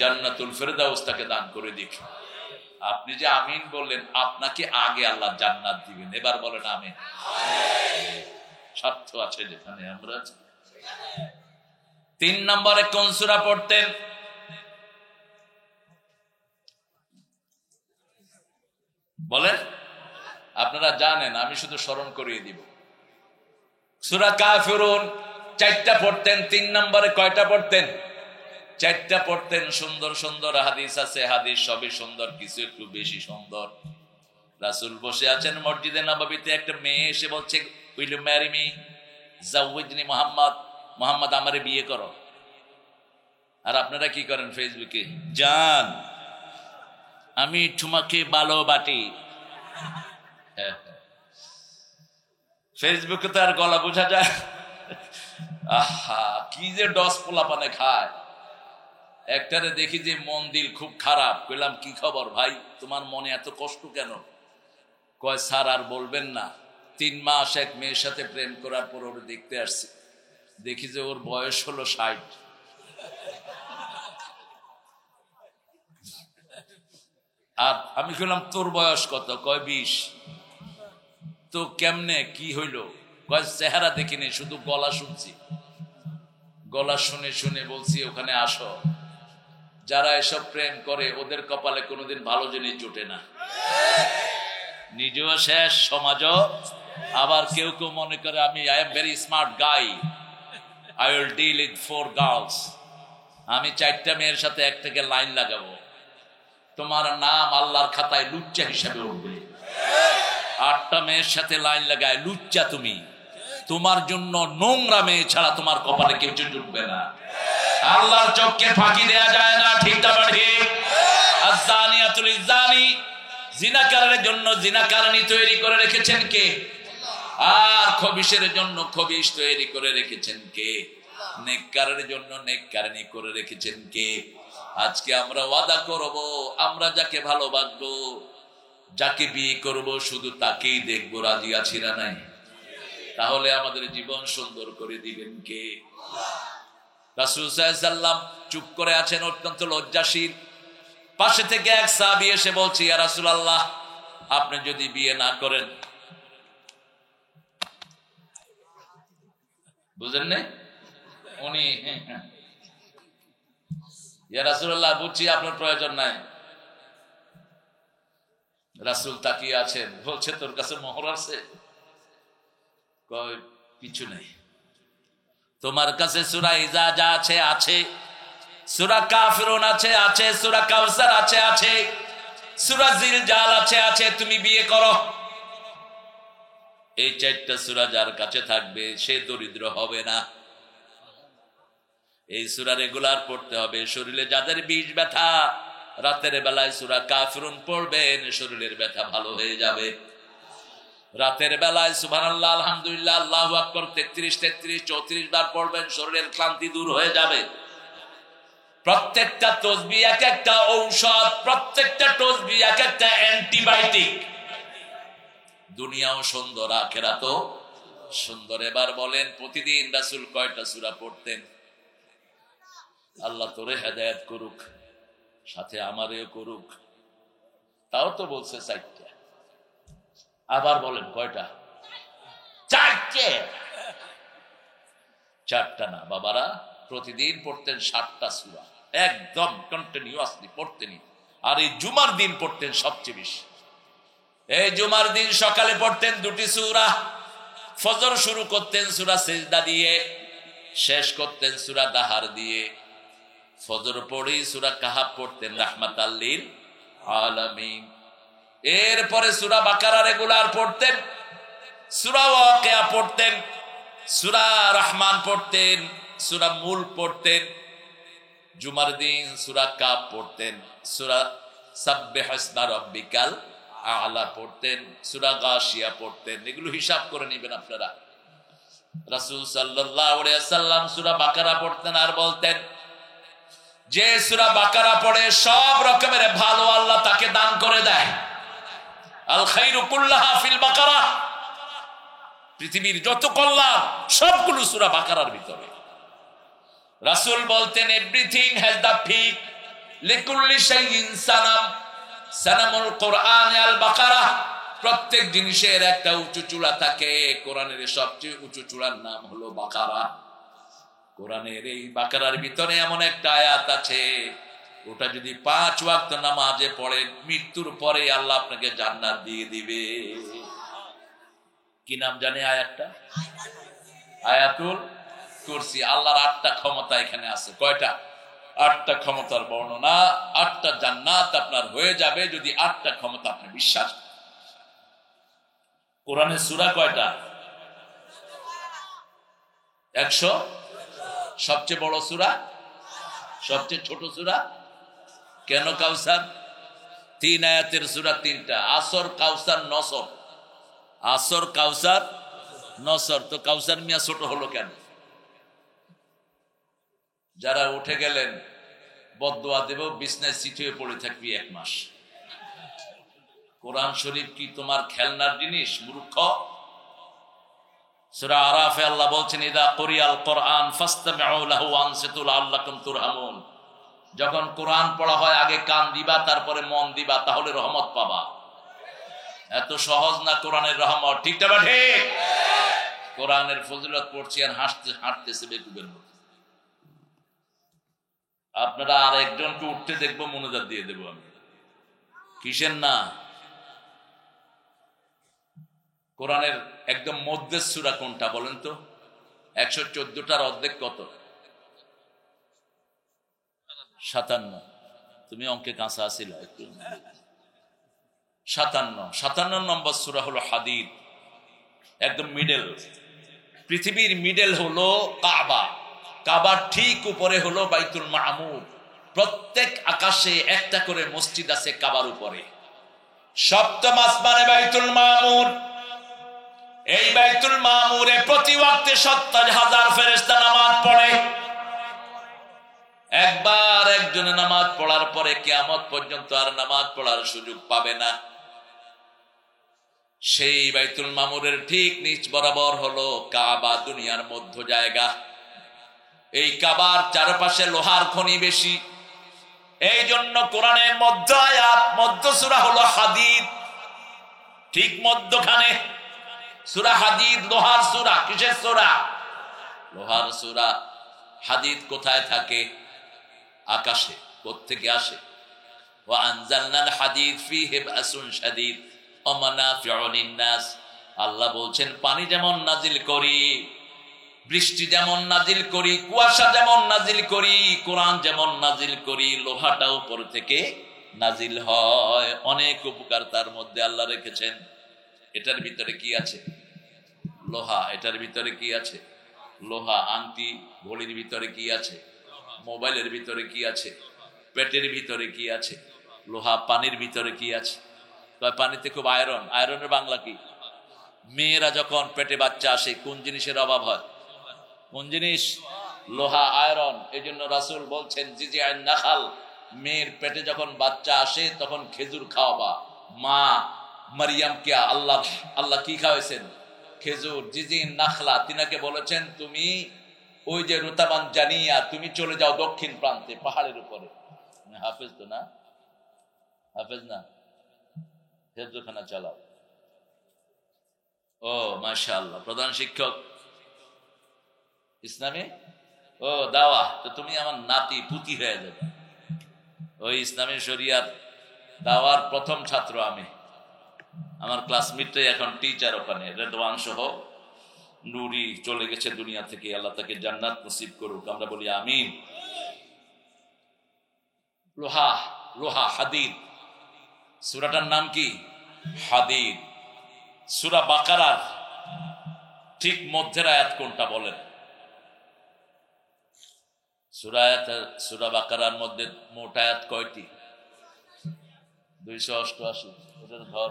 জান্নাতুল ফেরদাউস তাকে দান করে দিক। আপনি যে আমিন বললেন, আপনাকে আগে আল্লাহ জান্নাত দিবেন, এবার বলেন আমিন। স্বার্থ আছে যেখানে আমরা আছি। 3 নম্বরে কোন সূরা পড়তেন? বলেন, আপনারা জানেন, আমি শুধু স্মরণ করিয়ে দিব। সূরা কাফিরুন 4টা পড়তেন। 3 নম্বরে কয়টা পড়তেন? 4টা পড়তেন। সুন্দর সুন্দর হাদিস আছে, হাদিস সবই সুন্দর, কিছু একটু বেশি সুন্দর। রাসূল বসে আছেন মসজিদে নববীতে, একটা মেয়ে এসে বলছে, উইল ইউ ম্যারি মি, জাওয়াজনি মুহাম্মদ, মুহাম্মদ আমারে বিয়ে করো। আর আপনারা কি করেন ফেসবুকে, জান আমি তোমাকে ভালোবাসি। ফেসবুকে তো আর গলা বোঝা যায়। আহা, কি যে ডস পোলাপানে খায়। একটারে দেখি যে মন দিল খুব খারাপ, কইলাম কি খবর ভাই, তোমার মনে এত কষ্ট কেন? কয় স্যার আর বলবেন না, 3 মাস এক মেয়ের সাথে প্রেম করার পর ওর দেখতে আসছি, দেখি যে ওর বয়স হলো 60। আর আমি কইলাম তোর বয়স কত? কয় 20। তো কেমনে কি হইল? কয় চেহারা দেখিনি, শুধু গলা শুনছি। গলা শুনে শুনে বলছি ওখানে আসো। যারা এসব প্রেম করে ওদের কপালে কোনোদিন ভালো জিনিস জোটে না, নিজেও শেষ, সমাজও। আবার কেউ কেউ মনে করে আমি I am very smart guy, I will deal with 4 girls. আমি 4টা মেয়ের সাথে এক থেকে লাইন লাগাবো, তোমার নাম আল্লাহর খাতায় লুচ্চা হিসাবে উঠবে। 8টা মেয়ের সাথে লাইন লাগায় লুচ্চা তুমি, তোমার জন্য নোংরা মেয়ে ছাড়া তোমার কপালে কেউ জুটবে না। আল্লাহর চোখকে ফাঁকি দেয়া যায় না, ঠিক না ঠিক? আয-যানিয়াতুল ইয-যানি, জিনাকারের জন্য জিনাকারনী তৈরি করে রেখেছেন কে? আর খবিশের জন্য খবিশ তৈরি করে রেখেছেন কে? নেককারের জন্য নেককারনী করে রেখেছেন কে? আজকে আমরা ওয়াদা করব, আমরা যাকে ভালোবাসবো, যাকে বিয়ে করব, শুধু তাকেই দেখবো। রাজি আছি না নাই? তাহলে আমাদের জীবন সুন্দর করে দিবেন কে? রাসূল সাল্লাল্লাহু আলাইহি ওয়াসাল্লাম চুপ করে আছেন, অত্যন্ত লজ্জাশীল। পাশে থেকে এক সাহাবী এসে বলছে, ইয়া রাসূলুল্লাহ, আপনি যদি বিয়ে না করেন। বুঝেন না উনি? ইয়া রাসূলুল্লাহ, বুঝছি আপনার প্রয়োজন নাই। রাসূল তাকিয়ে আছেন, বলছে তোর কাছে মোহর আছে? কয় কিছু নেই। তোমার কাছে সূরা ইজা আছে? আছে। সূরা কাফিরুন আছে? আছে। সূরা কাউসার আছে? আছে। সূরা জিলজাল আছে? আছে। তুমি বিয়ে করো। এই 4টা সূরা যার কাছে থাকবে সে দরিদ্র হবে না। এই সূরা রেগুলার পড়তে হবে। শরীরে যাদের বিষ ব্যথা, রাতের বেলায় সূরা কাফিরুন পড়বেন, শরীরের ব্যথা ভালো হয়ে যাবে। রাতের বেলায় সুবহানাল্লাহ, আলহামদুলিল্লাহ, আল্লাহু আকবার 33, 34 বার পড়বেন, শরীরের ক্লান্তি দূর হয়ে যাবে। প্রত্যেকটা তাসবিহ এক একটা ঔষধ, প্রত্যেকটা তাসবিহ এক একটা অ্যান্টিবায়োটিক। দুনিয়াও সুন্দর, আখিরাতও সুন্দর। এবার বলেন, প্রতিদিন রাসূল কয়টা সূরা পড়তেন? আল্লাহ তোরে হেদায়েত করুক, সাথে আমারেও করুক। তাও তো বলছে 4টা। আবার বলেন কয়টা? 4টে। 4টা না বাবারা, প্রতিদিন পড়তেন 7টা সূরা, একদম কন্টিনিউয়াসলি পড়তেন। আর এই জুমার দিন পড়তেন সবচেয়ে বেশি। এই জুমার দিন সকালে পড়তেন 2টি সূরা। ফজর শুরু করতেন সূরা সিজদা দিয়ে, শেষ করতেন সূরা দাহার দিয়ে। ফজর পড়েই সূরা কাহাফ পড়তেন রাহমাতাল লিল আলামিন। এরপরে সূরা বাকারা রেগুলার পড়তেন, সূরা ওয়াকিয়া পড়তেন, সূরা রহমান পড়তেন, সূরা মুলক পড়তেন। জুমার দিন সূরা কাফ পড়তেন, সূরা সাব্বিহ ইসমা রাব্বিকাল আ'লা পড়তেন, সূরা গাশিয়া পড়তেন। এগুলো হিসাব করে নেবেন আপনারা। রাসূল সাল্লাল্লাহু আলাইহি ওয়াসাল্লাম সূরা বাকারা পড়তেন আর বলতেন, যে সূরা বাকারা পড়ে সব রকমের ভালো আল্লাহ তাকে দান করে দেয়। আল খায়রু কুল্লাহা ফিল বাকারা, পৃথিবীর যত কল্যাণ সবগুলো সূরা বাকারার ভিতরে। রাসূল বলতেন, everything has the peak, লিকুল্লি শাইইন Sanam, সানামুল কোরআন আল বাকারা। প্রত্যেক জিনিসের একটা উঁচু চূড়া থাকে, কোরআনের সবচেয়ে উঁচু চূড়ার নাম হলো বাকারা। কোরআনের এই বাকারার ভিতরে এমন একটা আয়াত আছে, ওটা যদি 5 ওয়াক্ত নামাজে পড়েন, মৃত্যুর পরে আল্লাহ আপনাকে জান্নাত দিয়ে দিবে। কি নাম জানে আয়াতটা? আয়াতুল কুরসি। আল্লাহর 8টা ক্ষমতা এখানে আছে। কয়টা? 8টা ক্ষমতার বর্ণনা। 8টা জান্নাত আপনার হয়ে যাবে যদি 8টা ক্ষমতা আপনি বিশ্বাস করেন। কোরআনের সূরা কয়টা? 100। সবচেয়ে বড় সূরা, সবচেয়ে ছোট সূরা কেন? কাউসার 3 আয়াতের সূরা 3টা। আসর, কাউসার, নসর। আসর, কাউসার, নসর। তো কাউসার মিয়া ছোট হলো কেন? যারা উঠে গেলেন বদদোয়া দেব, বিছনায় সিটিয়ে পড়ে থাকবি 1 মাস। কোরআন শরীফ কি তোমার খেলনার জিনিস মূর্খ? সূরা আরাফে আল্লাহ বলছেন, ইদা কুরিয়াল কোরআন ফাসতামিউ লাহু ওয়ানসিতু লাআল্লাকুম তুরহামুন। যখন কোরআন পড়া হয় আগে কান দিবা, তারপরে মন দিবা, তাহলে রহমত পাবা। এত সহজ না কোরআনের রহমত, ঠিক না? ঠিক। কোরআনের ফজিলত পড়ছি আর হাঁটতেছে বেকুবের মতো। আপনারা আর একজনকে উঠতে দেখবো, মনোজাত দিয়ে দেবো আমি। কিসের না? কোরআনের একদম মধ্যের সূরা কোনটা বলেন তো? 114টার অর্ধেক কত? 57। তুমি অঙ্কে কাঁচা আসিলা একটু। 57 নম্বর সূরা হলো হাদীদ। একদম মিডল, পৃথিবীর মিডল হলো কাবা। কাবার ঠিক উপরে হলো বাইতুল মামুর। প্রত্যেক আকাশে একটা করে মসজিদ আছে কাবার উপরে। 7ম আসমানে বাইতুল মামুর। এই বাইতুল মামুরে প্রতি ওয়াক্তে 70,000 ফেরেশতা নামাজ পড়ে। একবার একজনে নামাজ পড়ার পরে কিয়ামত পর্যন্ত আর নামাজ পড়ার সুযোগ পাবে না। সেই বাইতুল মামুরের ঠিক নিচ বরাবর হলো কাবা, দুনিয়ার মধ্য জায়গা। এই কাবার চারপাশে লোহার খনি বেশি। এই জন্য কোরআনের মধ্য আয়াত, মধ্য সূরা হলো হাদীদ। ঠিক মধ্যখানে সূরা হাদীদ, লোহার সূরা। কিসের সূরা? লোহার সূরা। হাদীদ কোথায় থাকে? আকাশে। কোত্থেকে আসে? ওয়া আনজালনাল হাদীদ ফীহি বাসুন শাদীদ ওয়া মানাফিউ লিন-নাস। আল্লাহ বলছেন, পানি যেমন নাজিল করি, বৃষ্টি যেমন নাজিল করি, কুয়াশা যেমন নাজিল করি, কোরআন যেমন নাজিল করি, লোহাটা উপর থেকে নাজিল হয়। অনেক উপকার তার মধ্যে আল্লাহ রেখেছেন। এটার ভিতরে কি আছে? লোহা। এটার ভিতরে কি আছে? লোহা। আংটি, ঘড়ির ভিতরে কি আছে? মোবাইলের ভিতরে কি আছে? পেটের ভিতরে কি আছে? লোহা। পানির ভিতরে কি আছে? পানিতে খুব আয়রন। আয়রনের বাংলা কি? মেয়েরা যখন পেটে বাচ্চা আসে কোন জিনিসের অভাব হয়? কোন জিনিস? লোহা, আয়রন। এই জন্য রাসূল বলছেন, জিজিআন নাখাল, মেয়ের পেটে যখন বাচ্চা আসে তখন খেজুর খাওয়াবা। মা মারিয়ামকে আল্লাহ কি খাওয়াইছেন? খেজুর। জিজিন নাখলা, তিনাকে বলেছেন, তুমি ওই যে রুতাবান জানিয়া তুমি চলে যাও দক্ষিণ প্রান্তে, পাহাড়ের উপরে। হাফেজ তো না? হাফেজ না? হেফজখানা চালাও। ও মাশাআল্লাহ, প্রধান শিক্ষক। ইসলামী ও দাওয়া, তো তুমি আমার নাতি পুতি হয়ে যাবে। ওই ইসলামী শরিয়ার দাওয়ার প্রথম ছাত্র আমি। আমার ক্লাসমেটটাই এখন টিচার ওখানে, রেদওয়ান সহ। নুরি চলে গেছে দুনিয়া থেকে, আল্লাহ তাকে জান্নাত নসিব করুক, আমরা বলি আমিন। লোহা, লোহা, হাদিদ, সূরাটার নাম কি? হাদিদ। সূরা বাকারার ঠিক মধ্যের আয়াত কোনটা বলেন? সূরা বাকারার মধ্যে মোট আয়াত কয়টি? 288। ওটার ধর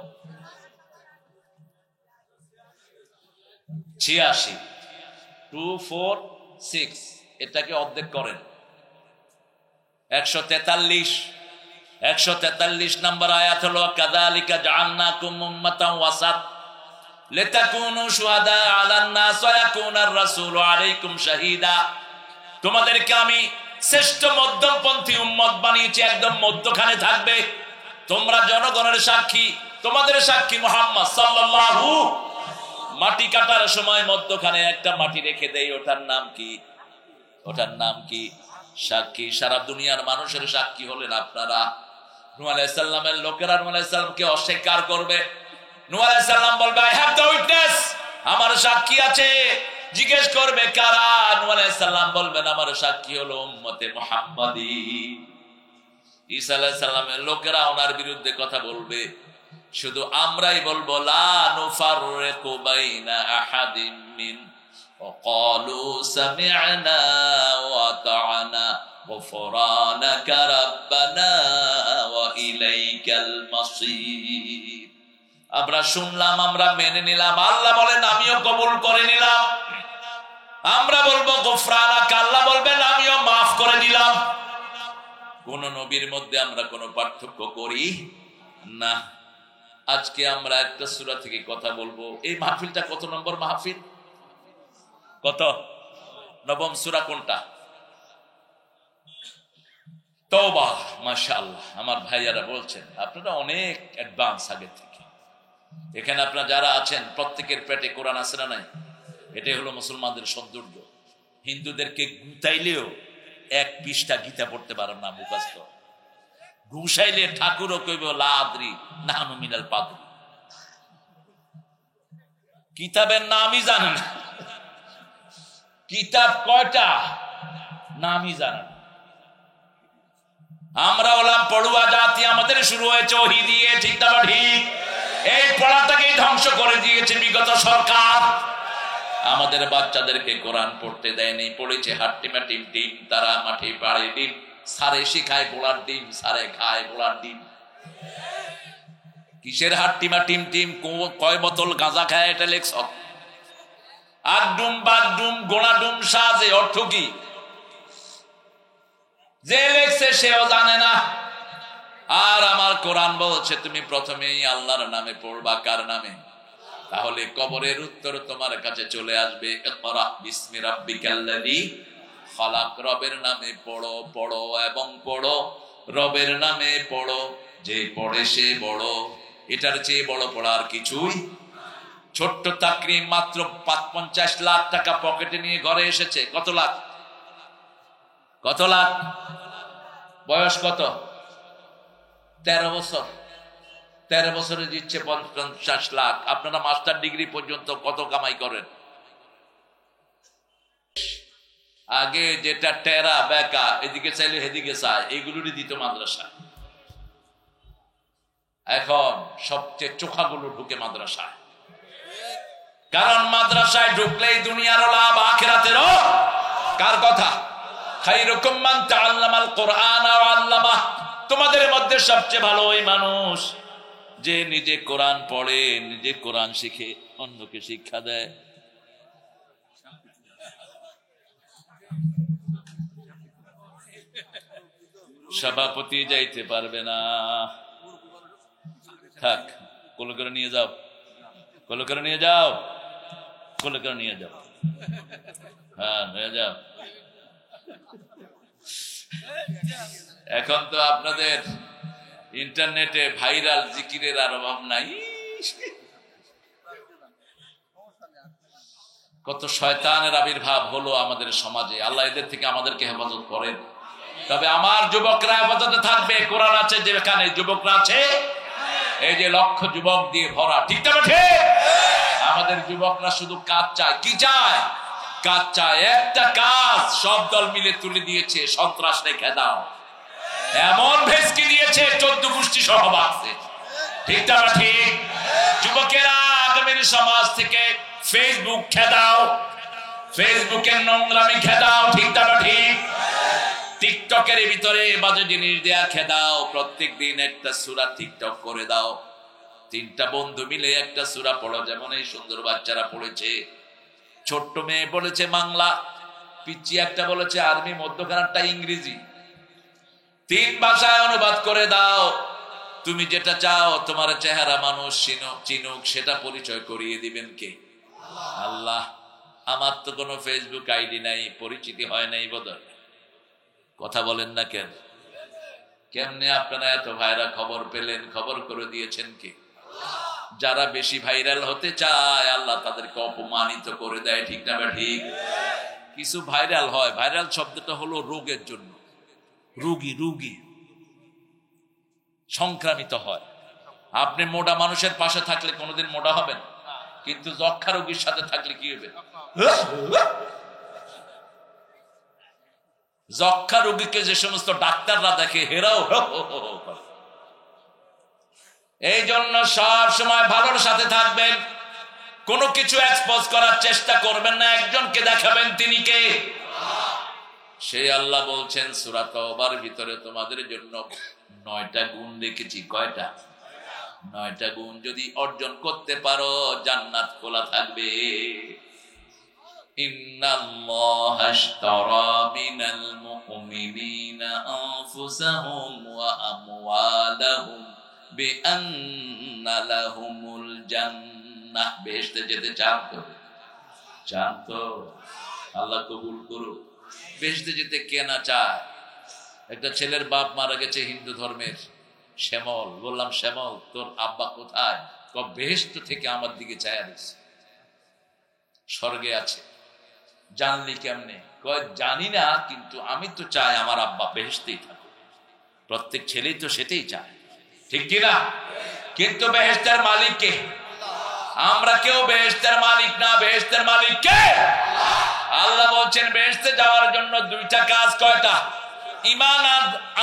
86, 246, এটাকে অর্ধেক করেন 143। 143 নম্বর আয়াত হলো কাযালিকা জাআলনাকুম উম্মাতান ওয়াসাত লিতাকুনু শুহাদা আলান নাস ওয়া ইয়াকুনার রাসূলু আলাইকুম শাহীদা। তোমাদেরকে আমি শ্রেষ্ঠ মধ্যমপন্থী উম্মত বানিয়েছি, একদম মধ্যখানে থাকবে, তোমরা জনগণের সাক্ষী, তোমাদের সাক্ষী মুহাম্মদ সাল্লাল্লাহু। মাটি কাটার সময় মধ্যখানে একটা মাটি রেখে দেই, ওটার নাম কি? ওটার নাম কি? সাক্ষী। সারা দুনিয়ার মানুষের সাক্ষী হলেন আপনারা। নূহ আলাইহিস সালামের লোকেরা নূহ আলাইহিস সালামকে অস্বীকার করবে। নূহ আলাইহিস সালাম বলবে আই হ্যাভ দ্য উইটনেস, আমার সাক্ষী আছে। জিজ্ঞেস করবে কারা? নূহ আলাইহিস সালাম বলবেন আমার সাক্ষী হলো উম্মতে মুহাম্মাদি। ঈসা আলাইহিস সালামের লোকেরা ওনার বিরুদ্ধে কথা বলবে, শুধু আমরাই বলবো লা নুফাররিকু বাইনা আহাদিম মিন ওয়া ক্বালু সামি'না ওয়া আতা'না গফরানাকা রাব্বানা ওয়া ইলাইকাল মাসির। আমরা শুনলাম, আমরা মেনে নিলাম। আল্লাহ বলেন আমিও কবুল করে নিলাম। আমরা বলবো গফরানাকা, আল্লাহ বলবেন আমিও মাফ করে দিলাম। কোন নবীর মধ্যে আমরা কোনো পার্থক্য করি না। আজকে আমরা একটা সূরা থেকে কথা বলবো। এই মাহফিলটা কত নম্বর মাহফিল? কত? নবম সূরা কোনটা? তওবা। মাশাআল্লাহ, আমার ভাইয়ারা বলছেন আপনারা অনেক অ্যাডভান্স আগে থেকে। এখানে আপনারা যারা আছেন প্রত্যেকের পেটে কোরআন আছে না নাই? এটাই হলো মুসলমানদের সৌন্দর্য। হিন্দুদেরকে গুতাইলেও এক পৃষ্ঠা গীতা পড়তে পারেন না মুখস্থ। ঘুষাইলে ঠাকুরও কইব লা আদরি নাহনু মিনাল পাদরি। কিতাবের নামই জানেন না। কিতাব কয়টা নামই জানেন। আমরা হলাম পড়ুয়া জাতি, আমাদের শুরু হয়েছে ওহী দিয়ে, ঠিক না ঠিক? এই পড়াটাকেই ধ্বংস করে দিয়েছে বিগত সরকার। আমাদের বাচ্চাদেরকে কোরআন পড়তে দেয়নি, পড়েছে হাট্টিমা টিম টিম, তারা মাঠে পাড়ে ডিম, সারে শিখায় গোলার ডিম, সারে খায় গোলার ডিম। কিসের হাট্টিমা টিম টিম? কয় বোতল গাঁজা খায় এটা লেখছ। আগডুম বাগডুম গোলাডুম সাজে অর্থ কি? যে লেখছে সেও জানে না। আর আমার কোরআন বলছে তুমি প্রথমেই আল্লাহর নামে পড়বা। কার নামে? তাহলে কবরের উত্তর তোমার কাছে চলে আসবে। ইকরা বিসমি রাব্বিকাল্লাযী খালাক। রবের নামে পড়ো, পড়ো এবং পড়ো। রবের নামে পড়ো, যে পড়ে সে বড়। এটার চেয়ে বড় পড়ার কিছুই। ছোট্ট তাকরিম মাত্র 50 লাখ টাকা পকেটে নিয়ে ঘরে এসেছে। কত লাখ? কত লাখ? বয়স কত? 13 বছর। 13 বছরে দিচ্ছে 50 লাখ। আপনারা মাস্টার ডিগ্রি পর্যন্ত কত কামাই করেন? আগে যেটা টেরা বেকা, এদিকে চাইলে হেদিকে চায়, এগুলোরই দিত মাদ্রাসা। এখন সবচেয়ে চোখাগুলো ঢুকে মাদ্রাসায়। কারণ মাদ্রাসায় ঢুকলেই দুনিয়ারও লাভ, আখিরাতেরও। কার কথা? খায়রুকুম মান তাআল্লামাল কুরআন ওয়া আল্লামাহ। তোমাদের মধ্যে সবচেয়ে ভালো ওই মানুষ যে নিজে কোরআন পড়ে, নিজে কোরআন শিখে, অন্যকে শিক্ষা দেয়। সভাপতি যাইতে পারবে না, থাক, কোলে করে নিয়ে যাও, কোলে করে নিয়ে যাও, কোলে করে নিয়ে যাও। হ্যাঁ, নিয়ে যাও। এখন তো আপনাদের ইন্টারনেটে ভাইরাল জিকিরের আর অভাব নাই। কত শয়তানের আবির্ভাব হলো আমাদের সমাজে। আল্লাহ এদের থেকে আমাদেরকে হেফাজত করেন। তবে আমার যুবকরা হেফাজতে থাকবে। কোরআন আছে যেখানে যুবকরা আছে, এই যে লক্ষ যুবক দিয়ে ভরা, ঠিক না ঠিক? আমাদের যুবকরা শুধু কাজ চায়। কি চায়? কাজ চায়। একটা কাজ সব দল মিলে তুলে দিয়েছে, সন্ত্রাস রেখে দাও। এমন ভেসকি দিয়েছে 14 গোষ্ঠী সহ বাড়ছে, ঠিক না ঠিক? যুবকেরা আগামীর সমাজ থেকে ফেসবুক খেদাও, ফেসবুকের নোংরামি খেদাও, ঠিক না ঠিক? টিকটকের ভিতরে বাজে জিনিস দেয়া খেদাও। প্রত্যেক দিন একটা সূরা টিকটক করে দাও। 3টা বন্ধু মিলে একটা সূরা পড়ো, যেমন এই সুন্দর বাচ্চারা পড়েছে। ছোট্ট মেয়ে বলেছে বাংলা, পিচ্চি একটা বলেছে আরবি, মধ্যখানটা ইংরেজি। 3 ভাষায় অনুবাদ করে দাও। তুমি যেটা চাও তোমার চেহারা মানুষ চিনুক, সেটা পরিচয় করিয়ে দিবেন কে? আল্লাহ। আমার তো কোনো ফেসবুক আইডি নাই, পরিচিতি হয় নাই বোধহয়। কথা বলেন না কেন? কেমনে আপনারা এত ভাইরাল খবর পেলেন? খবর করে দিয়েছেন কে? যারা বেশি ভাইরাল হতে চায় আল্লাহ তাদেরকে অপমানিত করে দেয়, ঠিক না ঠিক? কিছু ভাইরাল হয়, ভাইরাল শব্দটা হলো রোগের জন্য। রুগী সংক্রামিত হয়। আপনি মোটা মানুষের পাশে থাকলে কোনোদিন মোটা হবেন, কিন্তু যক্ষা রোগীর সাথে থাকলে কি হবে? যক্ষা রোগীকে যে সমস্ত ডাক্তাররা দেখে হেরাও করে। এই জন্য সব সময় ভালোর সাথে থাকবেন, কোনো কিছু এক্সপোজ করার চেষ্টা করবেন না। একজনকে দেখাবেন, তিনি কে? সেই আল্লাহ বলছেন সূরা তাওবার ভিতরে তোমাদের জন্য 9টা গুণ রেখেছি। কয়টা? 9টা গুণ যদি অর্জন করতে পারো জান্নাত খোলা থাকবে। ইন্নাল্লাহা আশতারা মিনাল মুমিনিনা আনফুসাহুম ওয়া আমওয়ালাহুম বিআন্না লাহুমুল জান্নাহ। বেহেশতে যেতে চান তো? আল্লাহ কবুল করুক। বেহেশতে যেতে কে না চায়? একটা ছেলের বাপ মারা গেছে হিন্দু ধর্মের, শ্যামল। বললাম শ্যামল তোর আব্বা কোথায়? বেহেশত থেকে আমার দিকে চায় আছে, স্বর্গে আছে। জানলি কেমনে? কয় জানি না, কিন্তু আমি তো চাই আমার আব্বা বেহেশতেই থাকুক। প্রত্যেক ছেলেই তো সেটাই চায়, ঠিক কিনা? কিন্তু বেহেশতের মালিক কে? আমরা কেউ বেহেশতের মালিক না। বেহেশতের মালিক কে? আল্লাহ বলছেন বেহেশতে যাওয়ার জন্য 2টা কাজ। কয়টা? ঈমান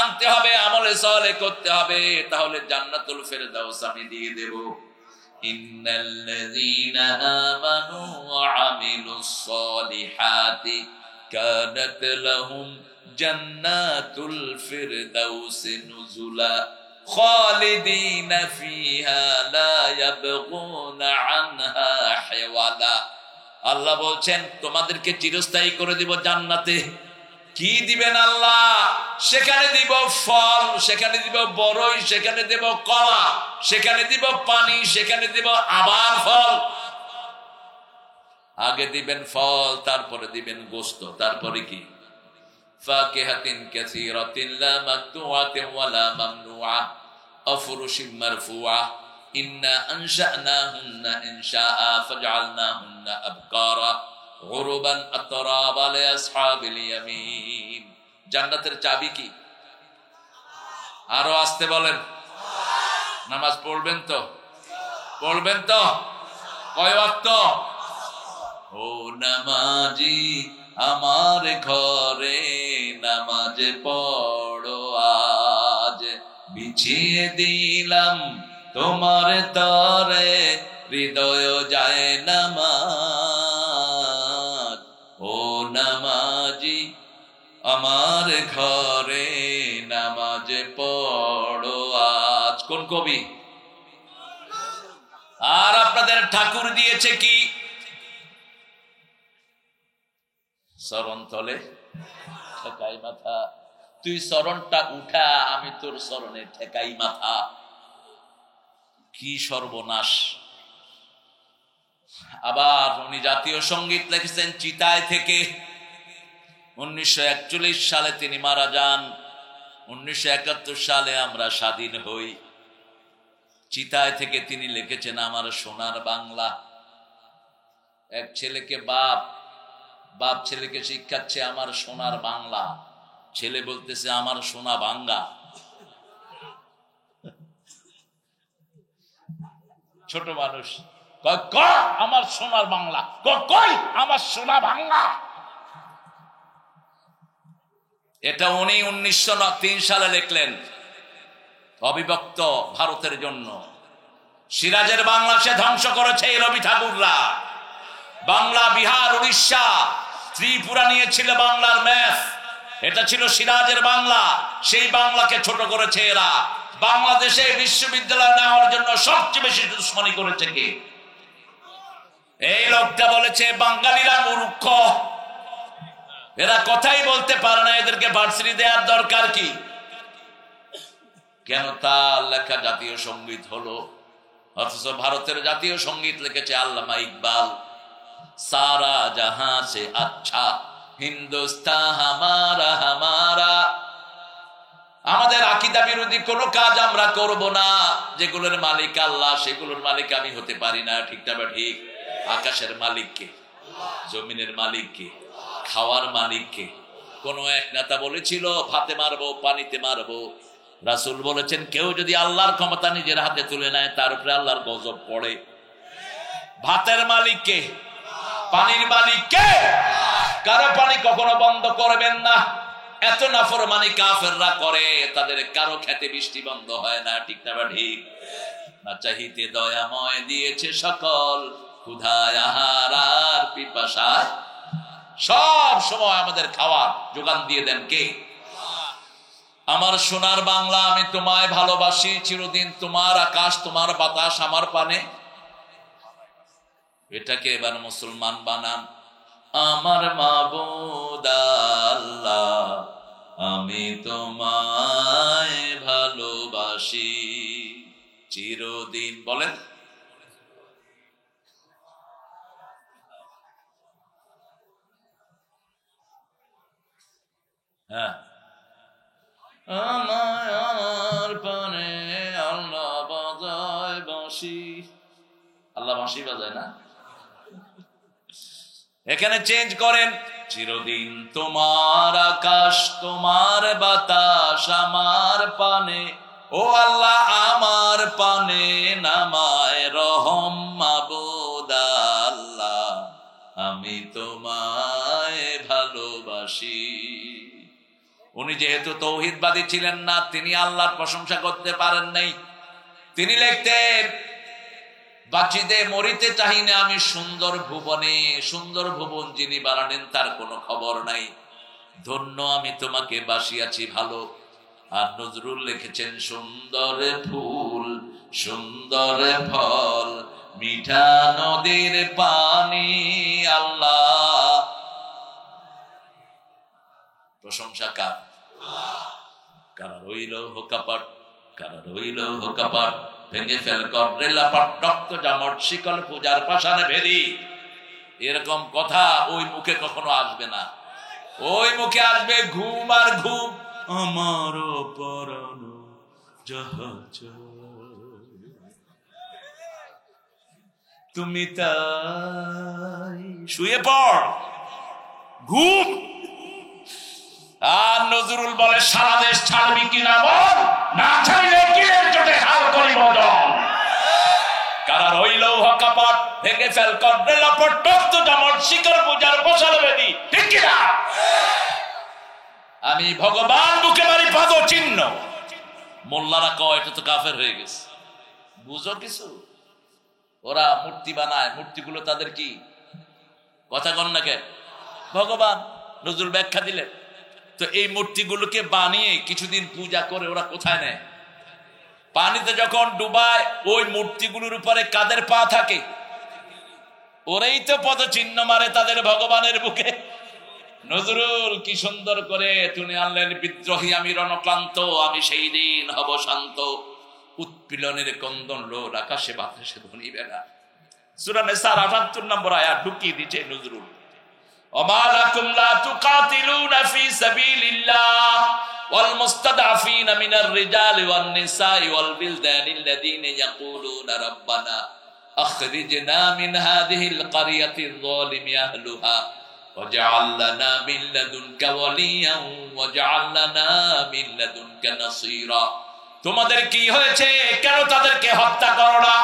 আনতে হবে, আমলে সালেহ করতে হবে, তাহলে জান্নাতুল ফেরদাউস আমি দিয়ে দেব। ইন্নাল্লাযীনা আমানু ওয়া আমিলুস সালিহাতি কানাত লাহুম জান্নাতুল ফিরদাউস নুজুলা খালিদিনা ফিহা লা ইয়াবগুনা আনহা হিওয়ালা। আল্লাহ বলছেন তোমাদেরকে চিরস্থায়ী করে দিব জান্নাতে। কি দিবেন আল্লাহ? সেখানে দিব ফল, সেখানে দিব বরই, সেখানে দিব কলা, সেখানে দিব পানি, সেখানে দিব আবার ফল। আগে দিবেন ফল, তারপরে দিবেন গোশত, তারপরে কি? ফাকিহাতিন কাসীরাতিন লা মাকতুআতিন ওয়া লা মামনুআ আফরুশিম মারফুআ ইন্না আনশা'নাহুন্না ইনশাআ ফাজআলনাহুন্না আবকারা গুরুবান আতরাবা লিআসহাবিল ইয়ামিন। জান্নাতের চাবি কি? আরো আসতে বলেন। নামাজ পড়বেন তো? পড়বেন তো? কয় ওয়াক্ত? ও নামাজি আমার ঘরে নামাজ পড়ো আজ, বিছিয়ে দিলাম তোমার তরে হৃদয় যায় নামাজ। ও নামাজি আমার ঘরে নামাজ পড়ো আজ। কোন কবি? আর আপনাদের ঠাকুর দিয়েছে কি? চরণ তলে ঠেকাই মাথা। তুই চরণটা উঠা, আমি তোর চরণে ঠেকাই মাথা। কি সর্বনাশ! আবার উনি জাতীয় সঙ্গীত লিখেছেন চিতায় থেকে। 1941 সালে তিনি মারা যান। 1971 সালে আমরা স্বাধীন হই। চিতায় থেকে তিনি লিখেছেন আমার সোনার বাংলা। এক ছেলেকে বাপ ছেলেকে শিক্ষাচ্ছে আমার সোনার বাংলা, ছেলে বলতেছে আমার সোনা ভাঙ্গা। ছোট মানুষ আমার সোনার বাংলা, কই আমার সোনা ভাঙ্গা। এটা উনি 1903 সালে লিখলেন অবিভক্ত ভারতের জন্য। সিরাজের বাংলা সে ধ্বংস করেছে এই রবি ঠাকুররা। বাংলা, বিহার, উড়িষ্যা, ত্রিপুরা নিয়েছিল বাংলার ম্যাপ, এটা ছিল সিরাজের বাংলা। সেই বাংলাকে ছোট করেছে এরা। বাংলাদেশে বিশ্ববিদ্যালয় নেওয়ার জন্য সবচেয়ে বেশি দুশ্মনী করেছে কে? এই লোকটা বলেছে বাঙালিরা মূর্খ, এরা কথাই বলতে পারে না, এদেরকে ভার্সিটি দেওয়ার দরকার কি? কেন? তার লেখা জাতীয় সঙ্গীত হলো, অথচ ভারতের জাতীয় সঙ্গীত লিখেছে আল্লামা ইকবাল। সারা জাহাঁ সে আচ্ছা হিন্দুস্তান হামারা হামারা। আমাদের আকীদা বিরোধী কোন কাজ আমরা করব না। যেগুলোর মালিক আল্লাহ, সেগুলোর মালিক আমি হতে পারি না। ঠিক না বা ঠিক? আকাশের মালিক কে? জমিনের মালিক কে? খাওয়ার মালিক কে? কোন এক নেতা বলেছিল ভাতে মারবো, পানিতে মারবো। রাসূল বলেছেন কেউ যদি আল্লাহর ক্ষমতা নিজের হাতে তুলে নেয় তার উপরে আল্লাহর গজব পড়ে। ভাতের মালিক কে? পানির মালিক কে? কারো পানি কখনো বন্ধ করবেন না। এত নাফরমানি কাফেররা করে, তাদের কারো খেতে বৃষ্টি বন্ধ হয় না। ঠিক না বা ঠিক? না চাহিতে দয়াময় দিয়েছে সকল, ক্ষুধায় আহার আর পিপাসায় সব সময় আমাদের খাওয়ার যোগান দিয়ে দেন কে? আমার সোনার বাংলা, আমি তোমায় ভালোবাসি চিরদিন, তোমার আকাশ তোমার বাতাস আমার পানে। এটাকে এবার মুসলমান বানান। আমার মাবুদ আল্লাহ, আমি তোমায় ভালোবাসি চিরদিন। বলেন হ্যাঁ। আমার পানে আল্লাহ বাজায় বাঁশি। আল্লাহ বাঁশি বাজায় না? এখানে চেঞ্জ করেন, চিরদিন তোমার আকাশ তোমার বাতাস আমার পানে। ও আল্লাহ আমার পানে নামায় রহম মাবুদ আল্লাহ, আমি তোমায় ভালোবাসি। উনি যেহেতু তৌহিদবাদী ছিলেন না, তিনি আল্লাহর প্রশংসা করতে পারেন নাই। তিনি লিখতেন বাঁচিতে মরিতে চাহি না আমি সুন্দর ভুবনে। সুন্দর ভুবন যিনি বানালেন তার কোনো খবর নাই। ধন্য আমি তোমাকে বাসিয়াছি ভালো। আর নজরুল লিখেছেন সুন্দর ফুল সুন্দর ফল মিঠা নদীর পানি। আল্লাহ প্রশংসা কার? কারা রইল হোকাপাট, কারা রইল হোকাপাট, ভেঙে ফেল করে লাপাট, রক্ত জামট শিকল পূজার পাশানে ভেরি। এরকম কথা ওই মুখে কখনো আসবে না। ওই মুখে আসবে ঘুম আর ঘুম। আমার পরাণ জাহাজ তুমি তাই শুয়ে পড়, ঘুম। আর নজরুল বলে সারা দেশ ছাড়বি কিনা বল, না ছাড়লে কিলের চোটে হাল করিব দল। কারা রইল হকাপাট, ভেঙে ফেল করে লাপট, রক্ত জামট শিকল পূজার বসালে বেদি। ঠিক কিনা? আমি ভগবান বুকে মারি পদ চিহ্ন। মোল্লারা কয় এটা তো কাফের হয়ে গেছে। বুঝো কিছু? ওরা মূর্তি বানায়, মূর্তিগুলো তাদের কি কথা কন না কে? ভগবান। নজরুল ব্যাখ্যা দিলেন। তো এই মূর্তিগুলোকে বানিয়ে কিছুদিন পূজা করে ওরা কোথায় নেয়? পানিতে যখন ডুবায় ওই মূর্তিগুলোর উপরে কাদের পা থাকে? ওরাই তো পদচিহ্ন মারে তাদের ভগবানের বুকে। নজরুল কি সুন্দর করে তুমি আনলেন, বিদ্রোহী আমি রণক্লান্ত, আমি সেই দিন হব শান্ত, উৎপীড়নের কন্দন লোর আকাশে বাতাসে ধ্বনিবে না। সূরা নিসার ৭৮ নম্বর আয়াত ঢুকিয়ে দিচ্ছে নজরুল। ওমা লাকুম লা তুকাতিলুনা ফি সাবিলিল্লাহ ওয়াল মুস্তাদআফিনা মিনার রিজালি ওয়ান নিসাই ওয়াল বিলদানিল্লাযীনা ইয়াকুলুনা রাব্বানা আখরিজনা মিন হাযিহিল ক্বরিয়াতিল যালিমি আহলুহা ওয়াজআল লানা মিন লাদুনকা ওয়ালিয়ান ওয়াজআল লানা মিন লাদুনকা নাসীরা। তোমাদের কি হয়েছে? কেন তাদেরকে হত্যা করো না?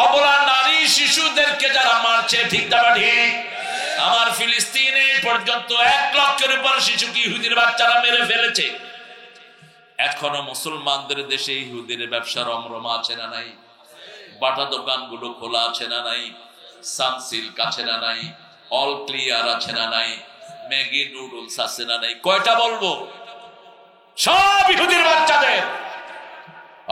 অবলা নারী শিশুদেরকে যারা মারছে, ঠিক না ঠিক? আমার ফিলিস্তিনে পর্যন্ত 1 লক্ষের উপর শিশুকে ইহুদির বাচ্চারা মেরে ফেলেছে। এখনো মুসলমানদের দেশে ইহুদির ব্যবসা রমরমা আছে না নাই? বাটা দোকানগুলো খোলা আছে না নাই? সানসিল্ক আছে না নাই? অল ক্লিয়ার আছে না নাই? ম্যাগি নুডলস আছে না নাই? কয়টা বলবো? সব ইহুদির বাচ্চাদের।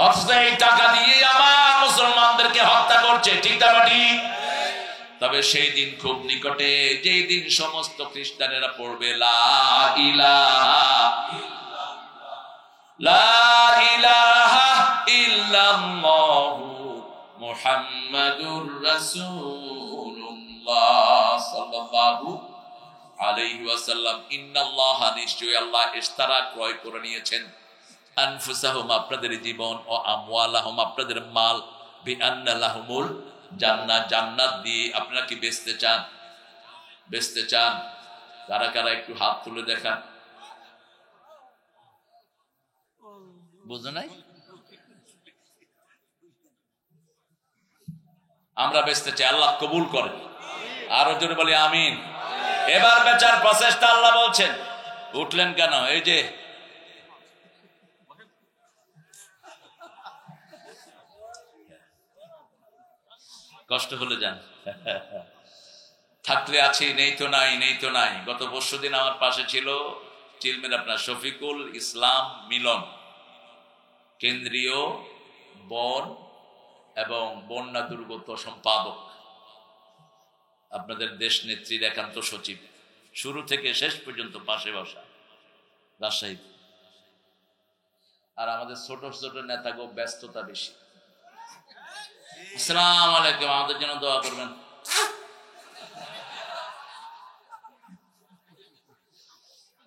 অথচ এই টাকা দিয়ে আমার মুসলমানদেরকে হত্যা করছে, ঠিক না ঠিক? তবে সেই দিন খুব নিকটে, যেই দিন সমস্ত খ্রিস্টানেরা পড়বে লা ইলাহা ইল্লাল্লাহু মুহাম্মাদুর রাসূলুল্লাহ সাল্লাল্লাহু আলাইহি ওয়াসাল্লাম। ইন্নাল্লাহা, নিশ্চয়ই আল্লাহ, ইশতারা, ক্রয় করে নিয়েছেন, আনফুসাহুম, আপনাদের জীবন, ও আমওয়ালাহুম, আপনাদের মাল, বিআন্না লাহুমুল জান্নাত, জান্নাত দিয়ে। আপনারা কি বেচতে চান? বেচতে চান? কারা কারা একটু হাত তুলে দেখান। বুঝো নাই? আমরা বেচতে চাই, আল্লাহ কবুল করেন। আরো জোরে বলি আমিন। এবার বেচার প্রচেষ্টা আল্লাহ বলছেন। উঠলেন কেন? এই যে কষ্ট হলে যান, থাকলে আছি, নেই তো নাই, নেই তো নাই। গত পরশুদিন আমার পাশে ছিল চিলমের আপনার শফিকুল ইসলাম মিলন, কেন্দ্রীয় বন এবং বন্যা দুর্গত সম্পাদক, আপনাদের দেশ নেত্রীর একান্ত সচিব, শুরু থেকে শেষ পর্যন্ত পাশে বসা, রাজশাহী। আর আমাদের ছোট ছোট নেতাগো ব্যস্ততা বেশি। আসসালামু আলাইকুম, আমাদের জন্য দোয়া করবেন।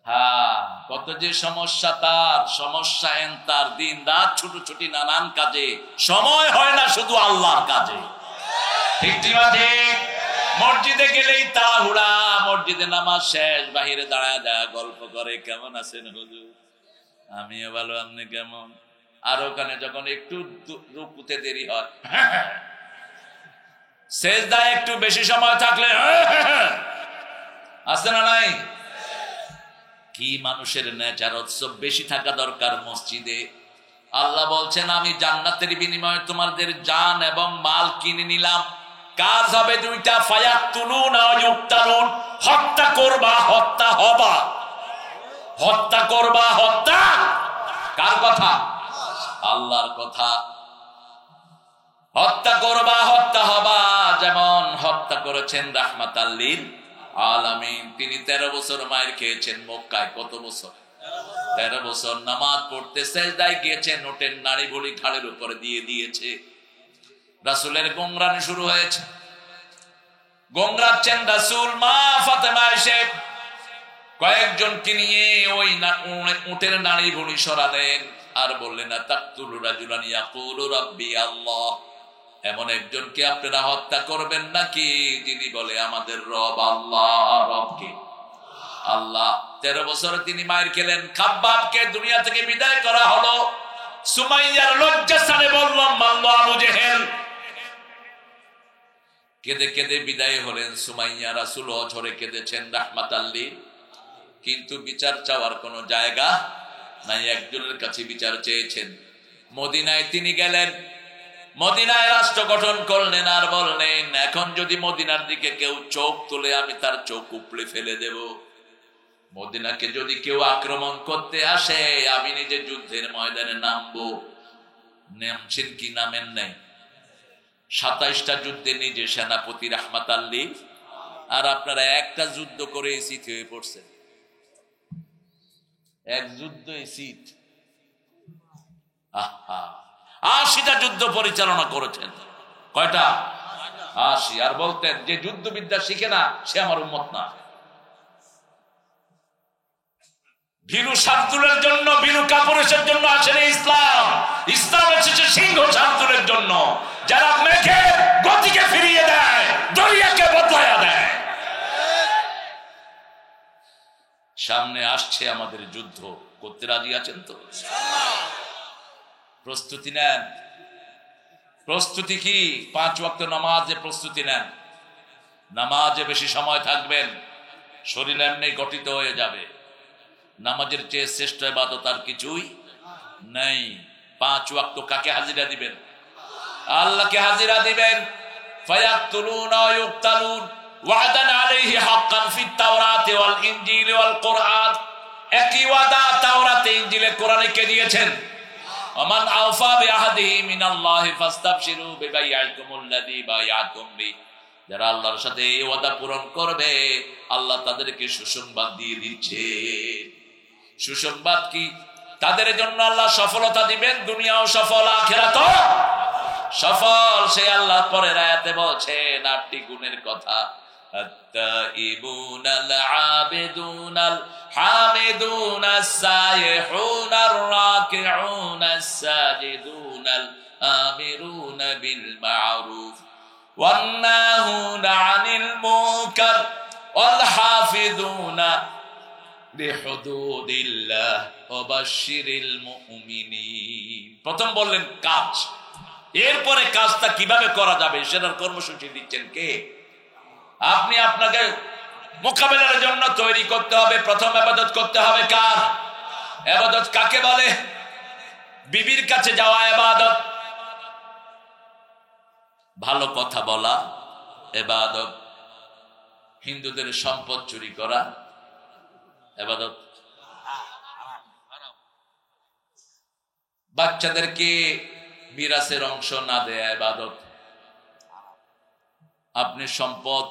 হ্যাঁ, কত যে সমস্যা, তার সমস্যা এন তার, দিন রাত ছুটোছুটি নানান কাজে, সময় হয় না শুধু আল্লাহর কাজে, ঠিক ঠিক। মসজিদে গেলেই তাড়াহুড়া, মসজিদে নামাজ শেষ, বাহিরে দাঁড়ায় দাঁড়া গল্প করে, কেমন আছেন হুজুর? আমিও ভালো, আপনি কেমন? আর ওখানে যখন একটু রুকুতে দেরি হয়, সেজদায় একটু বেশি সময় থাকলে আছে না নাই? কি মানুষের নেচার, উৎসব বেশি থাকা দরকার মসজিদে। আল্লাহ বলছেন, আমি জান্নাতের বিনিময়ে তোমাদের জান এবং মাল কিনে নিলাম। কাজ হবে দুইটা, ফায়াকতুলুন আও ইউকতালুন, হত্যা করবা, হত্যা হবা। হত্যা করবা, হত্যা কার কথা? আল্লাহর কথা। হত্যা করবা, হত্যা হবা। যেমন হত্যা করেছেন রাহমাতাল লিল আলামিন, তিনি 13 বছর মায়ের খেয়েছেন মক্কায়। কত বছর? 13 বছর। নামাজ পড়তে সেজদায় গিয়েছেন, নোটের নাড়ি ভুড়ি ঘাড়ের উপরে দিয়ে দিয়েছে। রাসূলের গোংরানি শুরু হয়েছে, গোংরাচ্ছেন রাসূল। মা ফাতেমা এসে কয়েকজনকে নিয়ে ওই উটের নাড়ি ভুড়ি সরালেন আর বললেন, তাকতুলু রাজুলান ইয়াকুলু রাব্বি আল্লাহ, এমন একজনকে আপনারা হত্যা করবেন নাকি যিনি বলে আমাদের রব আল্লাহ। রবকে আল্লাহ। 13 বছর তিনি মায়ের খেলেন। খাব্বাবকে দুনিয়া থেকে বিদায় করা হলো। সুমাইয়ার লজ্জাস্থানে বললাম মানলো আবু জেহেল। কেঁদে কেঁদে বিদায় হলেন সুমাইয়া। রাসূল অঝরে কেঁদেছেন রাহমাতাল লিল, কিন্তু বিচার চাওয়ার কোন জায়গা নাই। একজনের কাছে বিচার চেয়েছেন। মদিনায় তিনি গেলেন, মদিনায় রাষ্ট্র গঠন করলেন আর বললেন, এখন যদি মদিনার দিকে কেউ চোখ তুলে আমি তার চোখ উপড়ে ফেলে দেব। মদিনাকে যদি কেউ আক্রমণ করতে আসে আমি নিজে যুদ্ধের ময়দানে নামবো। নামছেন কি? নামেন নাই। 27টা যুদ্ধে নিজে সেনাপতি রাহমাতাল লিল, আর আপনারা একটা যুদ্ধ করে শীত হয়ে পড়ছেন। এক যুদ্ধ শীত। আহা, 80টা যুদ্ধ পরিচালনা করেছেন। কয়টা? 80। আর বলতেন যে যুদ্ধবিদ্যা শিখে না সে আমার উম্মত না। ভীরু শার্দুলের জন্য, ভীরু কাপুরুষের জন্য আসেন ইসলাম। ইসলাম এসেছে সিংহ শার্দুলের জন্য। যারা মেঘে গতিকে ফিরিয়ে দেয়, দরিয়াকে বদলায়া দেয়। সামনে আসছে আমাদের যুদ্ধ, করতে রাজি আছেন তো? প্রস্তুতি নেন। প্রস্তুতি কি? 5 ওয়াক্ত নামাজে প্রস্তুতি নেন। নামাজে বেশি সময় থাকবেন, শরীর এমনি গঠিত হয়ে যাবে। নামাজের চেয়ে শ্রেষ্ঠ ইবাদত আর কিছুই নেই। 5 ওয়াক্ত কাকে হাজিরা দিবেন? আল্লাহকে হাজিরা দিবেন। ফায়াকতুলুনা ওয়া ইউকতালুন ওয়াদান আলাইহি হাক্কান ফিত তাওরাতি ওয়াল ইনজিলি ওয়াল কুরআন। একই ওয়াদা তাওরাতে, ইনজিলে, কোরআনে কে দিয়েছেন? ওমান আওফা বিআহদিহি মিনাল্লাহি ফাস্তাবশিরু বিবাইআকুমুল্লাযী বায়াতুম বি। যারা আল্লাহর সাথে এই ওয়াদা পূরণ করবে, আল্লাহ তাদেরকে সুসংবাদ দিয়ে দিচ্ছে। সুসংবাদ কি? তাদের জন্য আল্লাহ সফলতা দিবেন, দুনিয়াও সফল, আখিরাতও সফল। সে আল্লাহ পরের আয়াতে বলছেন 8টি গুণের কথা। আত-তাইবুনাল আবিদুনাল হামিদুনাস সাইহুনার রাকিউনাস সাজিদুনাল আমিরুনা বিল মা'রুফ ওয়ান নাহুনা আনিল মুনকার ওয়াল হাফিজুনা লিহুদুদিল্লাহ ওয়া বাশশিরিল মুমিনিন। প্রথম বললেন কাজ, এরপরে কাজটা কিভাবে করা যাবে সেটার কর্মসূচি দিচ্ছেন কে? আপনি আপনাকে মোকাবেলার জন্য তৈরি করতে হবে। প্রথম ইবাদত করতে হবে কার? ইবাদত কাকে বলে? বিবির কাছে যাওয়া ইবাদত, ভালো কথা বলা ইবাদত, হিন্দুদের সম্পদ চুরি করা ইবাদত, বাচ্চাদেরকে মিরাসের অংশ না দেয়া ইবাদত। আপনি সম্পদ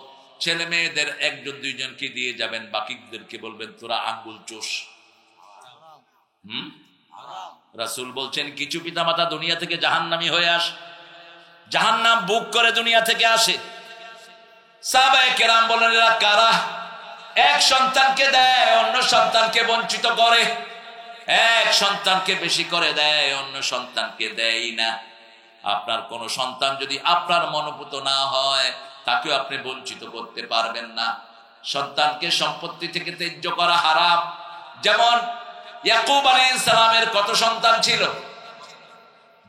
ছেলে মেয়েদের 1-2জনকে দিয়ে যাবেন, বাকিদেরকে বলবেন তোরা আঙ্গুল চোষ। রাসূল বলছেন কিছু পিতামাতা দুনিয়া থেকে জাহান্নামী হয়ে আসে, জাহান্নাম বুক করে দুনিয়া থেকে আসে। সাহাবায়ে কেরাম বলেন এরা কারা? এক সন্তানকে দেয়, অন্য সন্তানকে বঞ্চিত করে। এক সন্তানকে বেশি করে দেয়, অন্য সন্তানকে দেয় না। আপনার কোন সন্তান যদি আপনার মনোপুত না হয়, তাকেও আপনি বঞ্চিত করতে পারবেন না। সন্তানকে সম্পত্তি থেকে ত্যায্য করা হারাম। যেমন ইয়াকুব আলাইহিস সালামের কত সন্তান ছিল?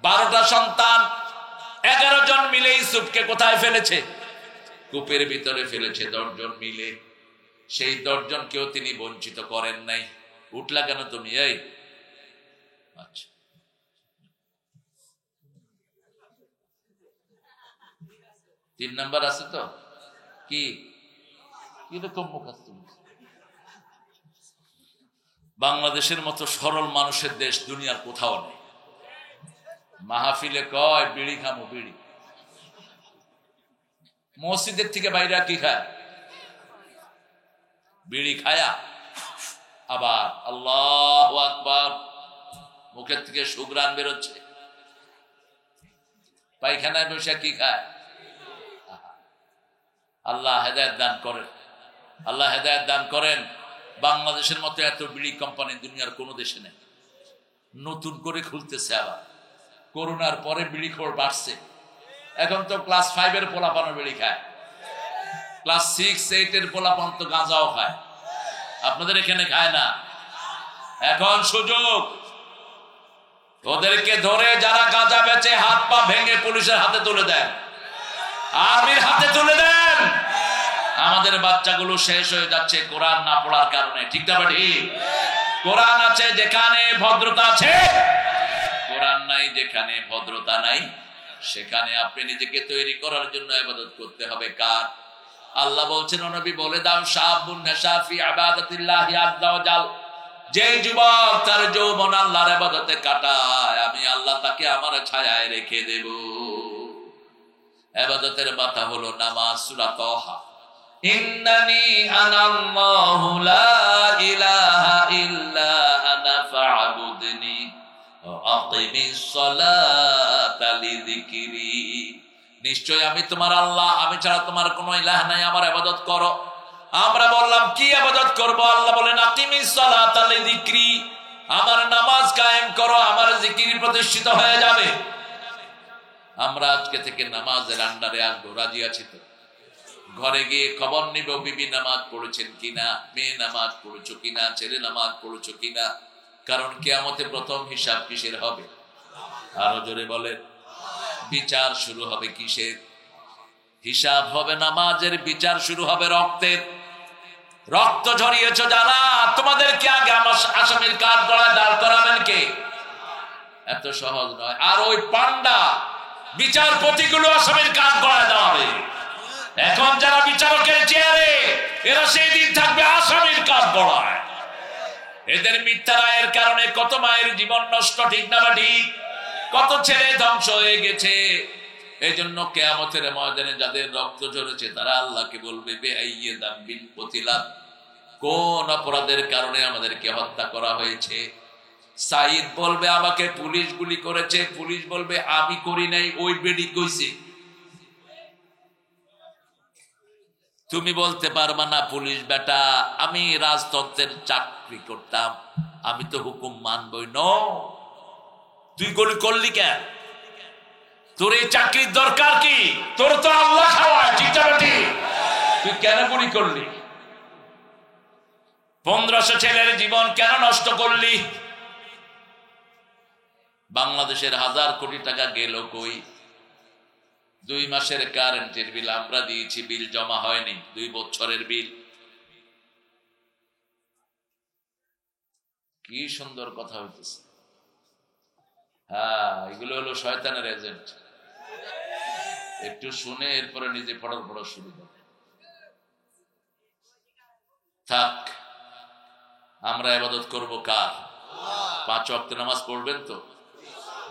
12টা সন্তান। 11 জন মিলে ইউসুফকে কোথায় ফেলেছে? কূপের ভিতরে ফেলেছে 10 জন মিলে। সেই 10 জনকেও তিনি বঞ্চিত করেন নাই। উঠলা কেন তুমি? এই আচ্ছা, তিন নাম্বার আছে তো কি? এরকম মুখস্থ। বাংলাদেশের মতো সরল মানুষের দেশ দুনিয়ার কোথাও নেই। মাহফিলে কয় বিড়ি খামো, বিড়ি। মসজিদের থেকে বাইরে কি খায়? বিড়ি খায়া আবার আল্লাহু আকবার, মুখের থেকে সুঘ্রাণ বেরোচ্ছে। পায়খানায় বসে কি খায়? আল্লাহ হেদায়েত দান করেন, আল্লাহ হেদায়েত দান করেন। বাংলাদেশের মতো এত বিড়ি কোম্পানি দুনিয়ার কোন দেশে নেই। নতুন করে খুলতেছে আবার। করোনার পরে বিড়ি খোর বাড়ছে। এখন তো ক্লাস 5 এর পোলাপানও বিড়ি খায়, ক্লাস 6, 8 এর পোলাপান তো গাঁজাও খায়। আপনাদের এখানে খায় না। এখন সুযোগ, ওদেরকে ধরে যারা গাঁজা বেচে হাত পা ভেঙে পুলিশের হাতে তুলে দেন, আর্মির হাতে তুলে দেন। আমাদের বাচ্চাগুলো শেষ হয়ে যাচ্ছে কোরআন না পড়ার কারণে। ঠিক না ঠিক? কোরআন আছে যেখানে ভদ্রতা আছে, কোরআন নাই যেখানে ভদ্রতা নাই, সেখানে আপনি নিজেকে তৈরি করার জন্য ইবাদত করতে হবে কার? আল্লাহ বলছেন, নবী বলে দাও, শাবুন নাশা ফি ইবাদাতিল্লাহি আযজা ওয়া জাল। যে যুবক তার যৌবন আল্লাহর ইবাদতে কাটায়, আমি আল্লাহ তাকে আমার ছায়ায় রেখে দেব। ইবাদতের মাথা হলো নামাজ। সূরা তাহা, ইন্নানি আনাল্লাহু লা ইলাহা ইল্লা আনা ফা'বুদনি ওয়া আকিমিস সালাতা লিযিকরি। নিশ্চয় আমি তোমার আল্লাহ, আমি ছাড়া তোমার কোনো ইলাহ নাই, আমার ইবাদত করো। আমরা বললাম কি ইবাদত করব? আল্লাহ বলেন আকিমিস সালাতা লিযিকরি, আমার নামাজ কায়েম করো, আমার জিকির প্রতিষ্ঠিত হয়ে যাবে। আমরা আজকে থেকে নামাজের আন্ডারে আসবো, রাজি আছি তো? ঘরে গিয়ে খবর নিব বিবি নামাজ পড়েছেন কিনা, মেয়ে নামাজ পড়েছো কিনা, ছেলে নামাজ পড়েছো কিনা। কারণ কিয়ামতে প্রথম হিসাব কিসের হবে? আরো জোরে বলেন। বিচার শুরু হবে কিসের? হিসাব হবে নামাজের, বিচার শুরু হবে রক্তের। রক্ত ঝরিয়েছ যারা, তোমাদেরকে আগে আমার আসামির কাঠ গড়ায় দাঁড় করাবেন কে? এত সহজ নয়। আর ওই পান্ডা বিচারপতিগুলো আসামির কাঠ গড়ায় দাঁড়াবে। এখন যারা বিচারকের চেয়ারে, এরা সেই দিন থাকবে আসামির কাঠ গড়ায়। এদের মিথ্যা রায়ের কারণে কত মায়ের জীবন নষ্ট, ঠিক না বা ঠিক? কত ছেলে ধ্বংস হয়ে গেছে। এই জন্য কিয়ামতের ময়দানে যাদের রক্ত ঝরেছে তারা আল্লাহকে বলবে বেআইয়ে দাম্বিন কতিলাত, কোন অপরাধের কারণে আমাদেরকে হত্যা করা হয়েছে? সাইদ বলবে আমাকে পুলিশ গুলি করেছে, পুলিশ বলবে আমি করি নাই, ওই বেডি কইছে। তুমি বলতে পারবা না পুলিশ বেটা আমি রাজতন্ত্রের চাকরি করতাম, আমি তো হুকুম মানবই। ন তুই গুলি করলি কেন? তোর এই চাকরির দরকার কি? তোর তো আল্লাহ খাওয়ায়, ঠিক না ঠিক? তুই কেন গুলি করলি? 1500 ছেলের জীবন কেন নষ্ট করলি? বাংলাদেশের 1000 কোটি টাকা গেল কই? 2 মাসের কারেন্টের বিল আমরা দিয়েছি, বিল জমা হয়নি, 2 বছরের বিল। কি সুন্দর কথা হইতেছে। হ্যাঁ, এগুলো হলো শয়তানের এজেন্ট। একটু শুনে এরপরে নিজে পড়া শুরু করে। থাক, আমরা ইবাদত করব কার? 5 ওয়াক্ত নামাজ পড়বেন তো?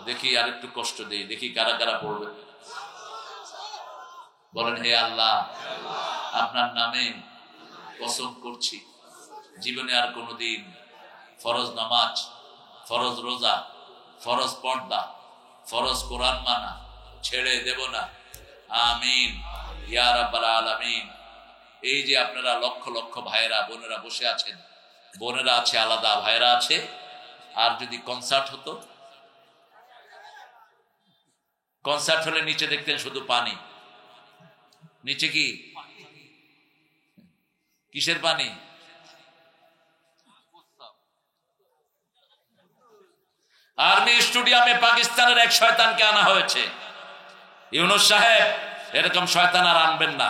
দেখি আর একটু কষ্ট দেই, দেখি কারা কারা পড়বেন। বলেন হে আল্লাহ, আপনার নামে কসম করছি জীবনে আর কোনোদিন ফরজ নামাজ, ফরজ রোজা, ফরজ পর্দা, ফরজ কোরআন মানা ছেড়ে দেব না। আমিন ইয়া রাব্বাল আলামিন। এই যে আপনারা লক্ষ লক্ষ ভাইয়েরা বোনেরা বসে আছেন, বোনেরা আছে আলাদা, ভাইয়েরা আছে। আর যদি কনসার্ট হতো, কনসার্ট হলে নিচে দেখতেন শুধু পানি। নিচে কি কিসের পানি? আর্মি স্টেডিয়ামে পাকিস্তানের এক শয়তানকে আনা হয়েছে। ইউনূস সাহেব, এরকম শয়তান আর আনবেন না।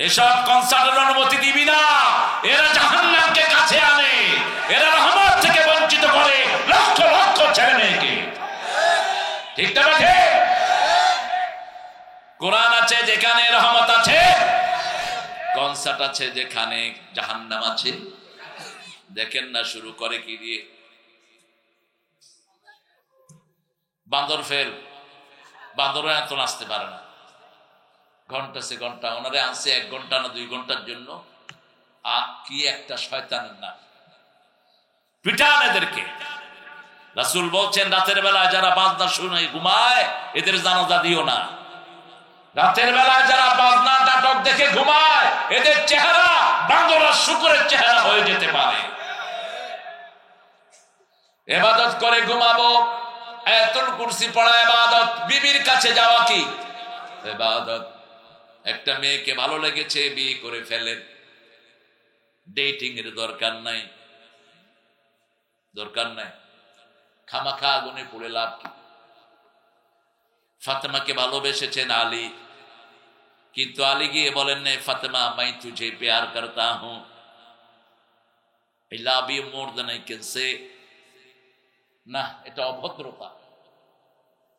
এসব কনসার্টের অনুমতি দিবি না। এরা জাহান্নামকে কাছে আনে, এরা রহমত থেকে বঞ্চিত করে লক্ষ লক্ষ ছেলে মেয়েকে। ঠিক না? কোরআন আছে যেখানে রহমত আছে, কনসার্ট আছে যেখানে জাহান্নাম আছে। দেখেন না শুরু করে কি দিয়ে? বান্দর ফেল, বান্দর এত নাচতে পারে না। ঘন্টা সে ঘন্টা ওনারে আনছে 1 ঘন্টা না 2 ঘন্টার জন্য। আর কি একটা শয়তানের নাম, পিটান এদেরকে। রাসূল বলছেন রাতের বেলায় যারা বাজনা শুনে ঘুমায় এদের জানাজা দিও না। রাতের বেলায় যারা বাজনা নাটক দেখে ঘুমায় এদের চেহারা বান্দর আর শূকরের চেহারা হয়ে যেতে পারে। ইবাদত করে ঘুমাবো, আয়াতুল কুরসি পড়া ইবাদত। বিবির কাছে যাওয়া কি ইবাদত? একটা মেয়েকে ভালো লেগেছে, বিয়ে করে ফেলেন। ডেটিং এর দরকার নাই, দরকার নাই। খামাখা আগুনে পড়ে লাভ কি? ফাতেমাকে ভালোবেসেছেন আলী, কিন্তু আলী গিয়ে বলেন নাই ফাতেমা মাই তুঝে প্যার করতা হুঁ, I love you more than I can say. না, এটা অভদ্রতা।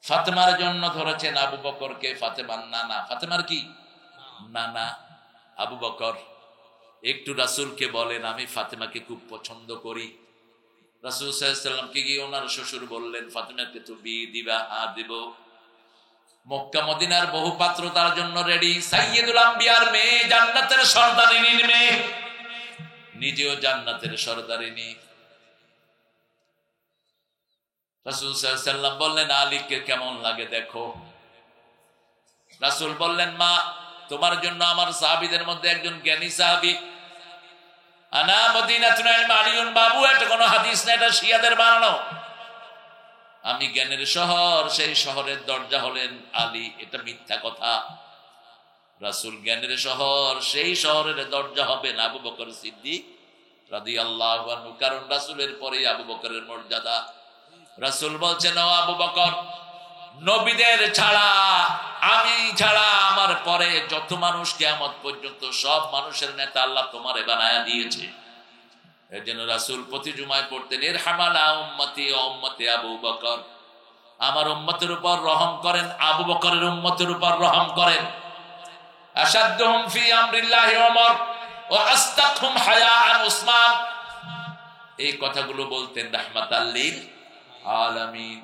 ফাতেমার জন্য ধরেছেন আবু বকরকে, ফাতেমার নানা। ফাতেমার কি নানা? আবু বকর। একটু রাসূলকে বলেন আমি ফাতেমাকে খুব পছন্দ করি। রাসূল সাল্লাল্লাহু আলাইহি ওয়াসাল্লামকে গিয়ে ওনার শ্বশুর বললেন ফাতেমাকে তো বিয়ে দিবা? হ্যাঁ দেব। মক্কা মদিনার বহু পাত্র তার জন্য রেডি। সাইয়্যিদুল আম্বিয়ার মেয়ে, জান্নাতের সরদারিনীর মেয়ে, নিজেও জান্নাতের সরদারিনী। রাসূল সাল্লাল্লাহু আলাইহি ওয়াসাল্লাম বললেন আলীকে কেমন লাগে দেখো। রাসূল বললেন মা, তোমার জন্য আমার সাহাবীদের মধ্যে একজন জ্ঞানী সাহাবী, আনা মদিনাতুল ইলম আলিউন বাবু, এটা কোনো হাদিস না, এটা শিয়াদের বানানো। আমি জ্ঞানের শহর, সেই শহরের দরজা হলেন আলী। এটা মিথ্যা কথা। রাসূল জ্ঞানের শহর, সেই শহরের দরজা হবেন আবু বকর সিদ্দিক রাদিয়াল্লাহু আনহু, কারণ রাসূলের পরে আবু বকরের মর্যাদা। রাসূল বলছেন, ও আবু বকর, নবীদের ছাড়া, আমি ছাড়া আমার পরে যত মানুষ কিয়ামত পর্যন্ত সব মানুষের নেতা আল্লাহ তোমারে বানায়া দিয়েছে। এর জন্য রাসূল প্রতি জুমায় পড়তেন, ইরহামালা উম্মতি ও উম্মতি আবু বকর, আমার উম্মতের উপর রহম করেন, আবু বকরের উম্মতের উপর রহম করেন। আশাদ্দুহুম ফি আমরিল্লাহি ওমর ওয়া আস্তাকহুম হায়াআন উসমান। এই কথাগুলো বলতেন রাহমাতাল লিল আলামিন।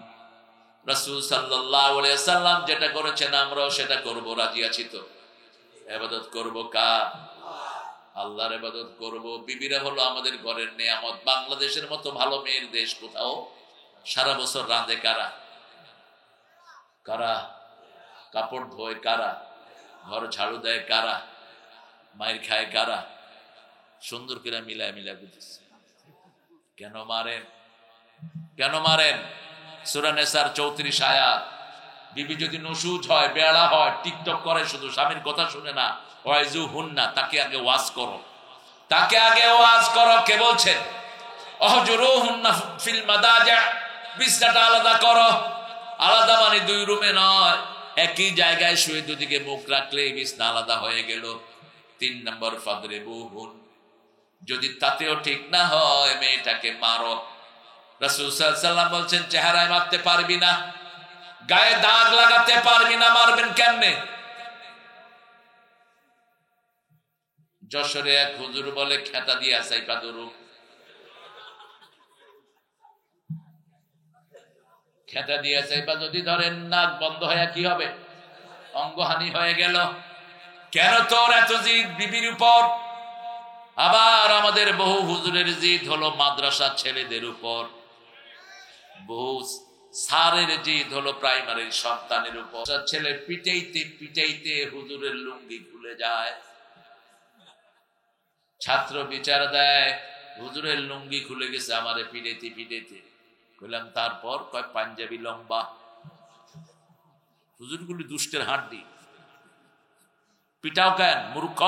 রাসূল সাল্লাল্লাহু আলাইহি ওয়াসাল্লাম যেটা করেছেন আমরাও সেটা করব। রাজি আছি তো? ইবাদত করব কার? আল্লাহর ইবাদত করব। বিবিরা হলো আমাদের ঘরের নিয়ামত। বাংলাদেশের মতো ভালো মেয়ের দেশ কোথাও। সারা বছর রাঁধে কারা? কারা? কাপড় ধোয় কারা? ঘর ঝাড়ু দেয় কারা? মায়ের খায় কারা? সুন্দর করে মিলায় মিলায় বুঝেছে। কেন মারেন? কেন মারেন? সূরা নিসার 34 আয়াত। বিবি যদি নসুজ হয়, বেড়া হয়, টিকটক করে, শুধু স্বামীর কথা শুনে না, ওয়াইজু হুন্না, তাকে আগে ওয়াজ করো, তাকে আগে ওয়াজ করো। কে বলছেন? অহজুরুহুন্না ফিল মাদাজা, বিছনাটা আলাদা করো। আলাদা মানে দুই রুমে নয়, একই জায়গায় শুয়ে দুদিকে মুখ রাখলে বিছনা আলাদা হয়ে গেল। 3 নম্বর ফাদরিবুহুন, যদি তাতেও ঠিক না হয় মেয়েটাকে মারো। রাসূল সাল্লাল্লাহু আলাইহি ওয়াসাল্লাম বলছেন, চেহারায় মারতে পারবি না, গায়ে দাগ লাগাতে পারবি না, মারবেন কেমনে? যশোরে এক হুজুর বলে, খেতা দিয়ে আসাইপা ধরু। খেতা দিয়ে আসাইপা যদি ধরেন, নাক বন্ধ হয়ে কি হবে? অঙ্গহানি হয়ে গেল। কেন তোর এত জিদ বিবির উপর? আবার আমাদের বহু হুজুরের জিদ হলো মাদ্রাসা ছেলেদের উপর, বহু স্যারের জিদ হলো প্রাইমারির সন্তানের উপর। ছেলে পিটাইতে পিটাইতে হুজুরের লুঙ্গি খুলে যায়। ছাত্র বিচার দেয়, হুজুরের লুঙ্গি খুলে গেছে আমারে পিটাইতে পিটাইতে। বললাম তারপর? কয় পাঞ্জাবি লম্বা। হুজুরগুলি দুষ্টের হাড্ডি। পিটাও কেন মূর্খ?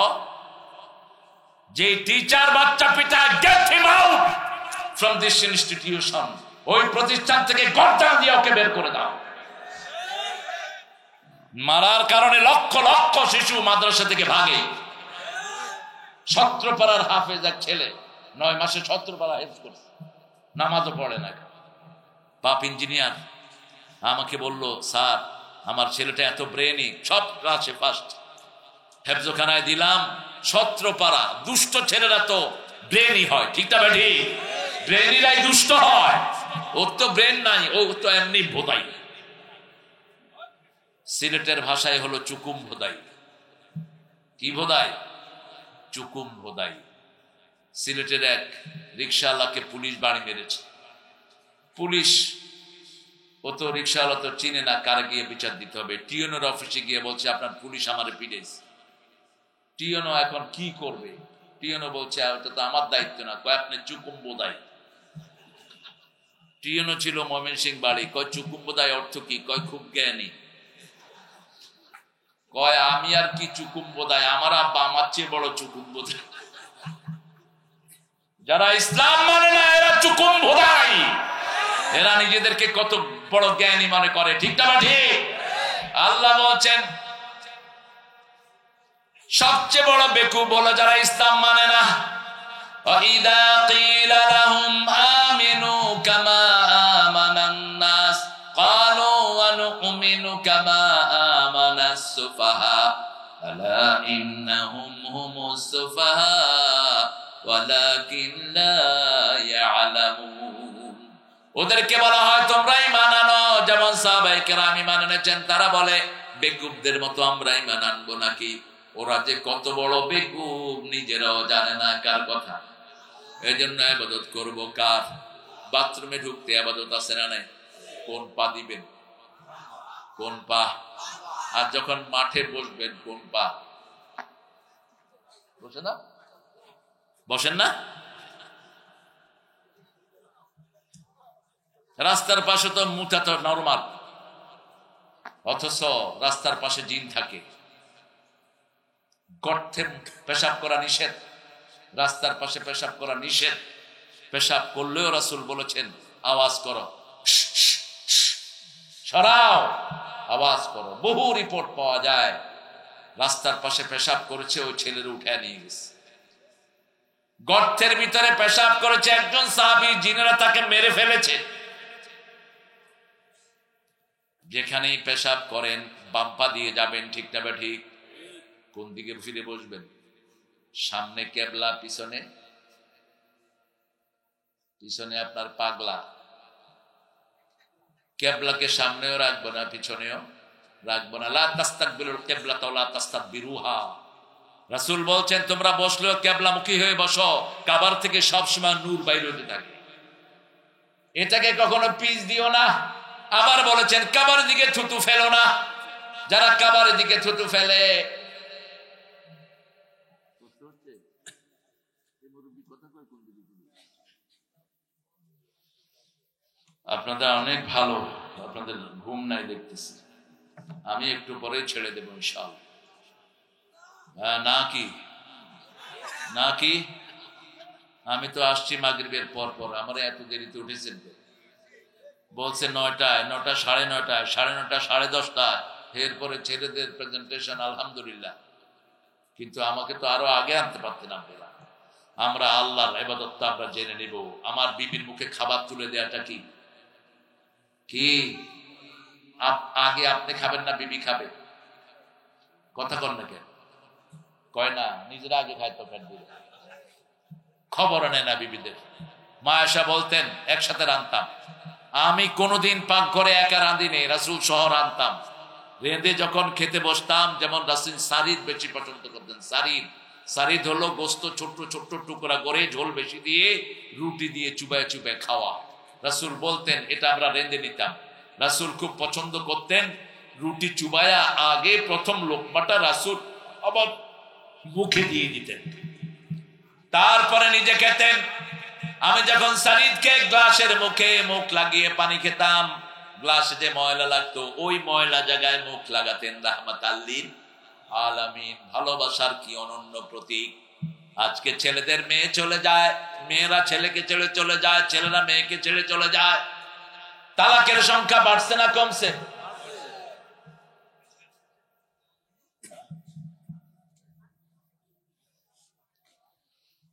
যে টিচার বাচ্চা পিটায়, get him out from this institution. ওই প্রতিষ্ঠান থেকে গর্দান দিয়ে ওকে বের করে দাও। মারার কারণে লক্ষ লক্ষ শিশু মাদ্রাসা থেকে ভাগে। ছত্রপাড়ার হাফেজ এক ছেলে 9 মাসে ছত্রপাড়া হেফজ করছে, নামাজও পড়ে না। বাপ ইঞ্জিনিয়ার, আমাকে বলল, স্যার আমার ছেলেটা এত ব্রেনি, সব ক্লাসে ফার্স্ট। হেফজখানায় দিলাম, ছত্রপাড়া। দুষ্ট ছেলেরা তো ব্রেনই হয়, ঠিক না বেঠি? ব্রেনিরাই দুষ্ট হয়। ওর তো ব্রেন নাই, ও তো এমনি ভোদাই। সিলেটের ভাষায় হলো চুকুম ভোদাই। কি ভোদাই? চুকুম ভোদাই। সিলেটের এক রিক্সাওয়ালাকে পুলিশ বাড়ি মেরেছে। পুলিশ, ও তো রিক্সাওয়ালা তো চিনে না, কারে গিয়ে বিচার দিতে হবে। টিএনওর অফিসে গিয়ে বলছে, আপনার পুলিশ আমারে পিটাইছে। টিএনও এখন কি করবে? টিএনও বলছে, ওটা তো আমার দায়িত্ব না। কয় আপনি চুকুম বোদাই। টিএনও ছিল ময়মনসিংহ বাড়ি। কয় চুকুম বোদাই অর্থ কি? কয় খুব জ্ঞানী। কয় আমি আর কি চুকুম বোদাই, আমার আব্বা আমার চেয়ে বড় চুকুম বোদাই। যারা ইসলাম মানে না এরা চুকুম বোদাই। এরা নিজেদেরকে কত বড় জ্ঞানী মনে করে, ঠিক না ঠিক? আল্লাহ বলছেন সবচেয়ে বড় বেকুব হলো যারা ইসলাম মানে না। وَإِذَا قِيلَ لَهُمْ آمِنُوا كَمَا آمَنَ النَّاسُ قَالُوا وَنُؤْمِنُ كَمَا آمَنَ السُّفَهَاءُ أَلَا إِنَّهُمْ هُمُ السُّفَهَاءُ وَلَكِنْ لَا يَعْلَمُونَ। ওদেরকে বলা হয় তোমরা ঈমান আনো, যেমন সাহাবায়ে কেরাম ঈমান এনেছেন। তারা বলে বেকুবদের মতো আমরা ঈমান আনবো নাকি? ওরা যে কত বড় বেকুব নিজেরাও জানে না কার কথা। এই জন্য ইবাদত করবো কার? বাথরুমে ঢুকতে ইবাদত আছে না নাই? কোন পা দিবেন? কোন পা? আর যখন মাঠে বসবেন কোন পা? বসে না? বসেন না? রাস্তার পাশে তো মুতা তো নরমাল, অথচ রাস্তার পাশে জিন থাকে। গর্তে পেশাব করা নিষেধ, রাস্তার পাশে পেশাব করা নিষেধ। পেশাব করলেও রাসূল বলেছেন আওয়াজ করো, সরাও, আওয়াজ করো। বহু রিপোর্ট পাওয়া যায় রাস্তার পাশে পেশাব করেছে, ওই ছেলের উঠে নিয়ে গেছে। গর্তের ভিতরে পেশাব করেছে একজন সাহাবী, জিনেরা তাকে মেরে ফেলেছে। যেখানেই পেশাব করেন বাম্পা দিয়ে যাবেন, ঠিক না বা ঠিক? কোন দিকে ফিরে বসবেন? সামনে কেবলা, পিছনে পিছনে আপনার পাগলা। কেবলাকে সামনেও রাখবো না, পিছনেও রাখবো না। লা তাস্তাকবিলুল কিবলাতা ওয়া লা তাস্তাদবিরুহা। রাসূল বলছেন তোমরা বসলেও কিবলামুখী হয়ে বসো, কাবার থেকে সবসময় নূর বাইরে হতে থাকে, এটাকে কখনো পিছ দিও না। আবার বলেছেন কাবার দিকে থুতু ফেলো না। যারা কাবার দিকে থুতু ফেলে, আপনাদের অনেক ভালো, আপনাদের ঘুম নাই দেখতেছি, আমি একটু পরে ছেড়ে দেবো ইনশাআল্লাহ। নাকি আমি তো আসছি মাগরিবের পর পর, আমার এত দেরিতে উঠেছেন বলছে 9টায়, 9টা, 9:30, 9:30, 10:30, এরপরে ছেলেদের প্রেজেন্টেশন। আলহামদুলিল্লাহ, কিন্তু আমাকে তো আরো আগে আনতে পারতেন আপনারা। আমরা আল্লাহর ইবাদত তো আমরা জেনে নিব। আমার বিবির মুখে খাবার তুলে দেওয়াটা কি আগে আপনি খাবেন না বিবি খাবে? কথা কন না কেন? কয় না, নিজেরা আগে খাইতো, খবর নেয় না বিবিদের। মা আয়েশা বলতেন একসাথে রান্তাম, আমি কোনোদিন পাক ঘরে একা রাঁধিনি, রাসূল সহ রান্তাম। রেঁধে যখন খেতে বসতাম, যেমন রাসূল সারিদ বেশি পছন্দ করতেন। সারিদ হলো গোস্ত ছোট্ট ছোট্ট টুকরা করে ঝোল বেশি দিয়ে রুটি দিয়ে চুবায় চুবায় খাওয়া। রাসূল বলতেন এটা আমরা রেঁধে নিতাম। রাসূল খুব পছন্দ করতেন রুটি চুবায়া আগে প্রথম লোকমাটা রাসূল আবার মুখে দিয়ে দিতেন, তারপরে নিজে খেতেন। আমি যখন সারিদকে গ্লাসের মুখে মুখ লাগিয়ে পানি খেতাম, গ্লাসে যে ময়লা লাগতো ওই ময়লা জায়গায় মুখ লাগাতেন রাহমাতাল লিল আলামিন। ভালোবাসার কি অনন্য প্রতীক। আজকে ছেলেদের মেয়ে চলে যায়, মেয়েরা ছেলেকে ছেড়ে চলে যায়, ছেলেরা মেয়েকে ছেড়ে চলে যায়। তালাকের সংখ্যা বাড়ছে না কমছে?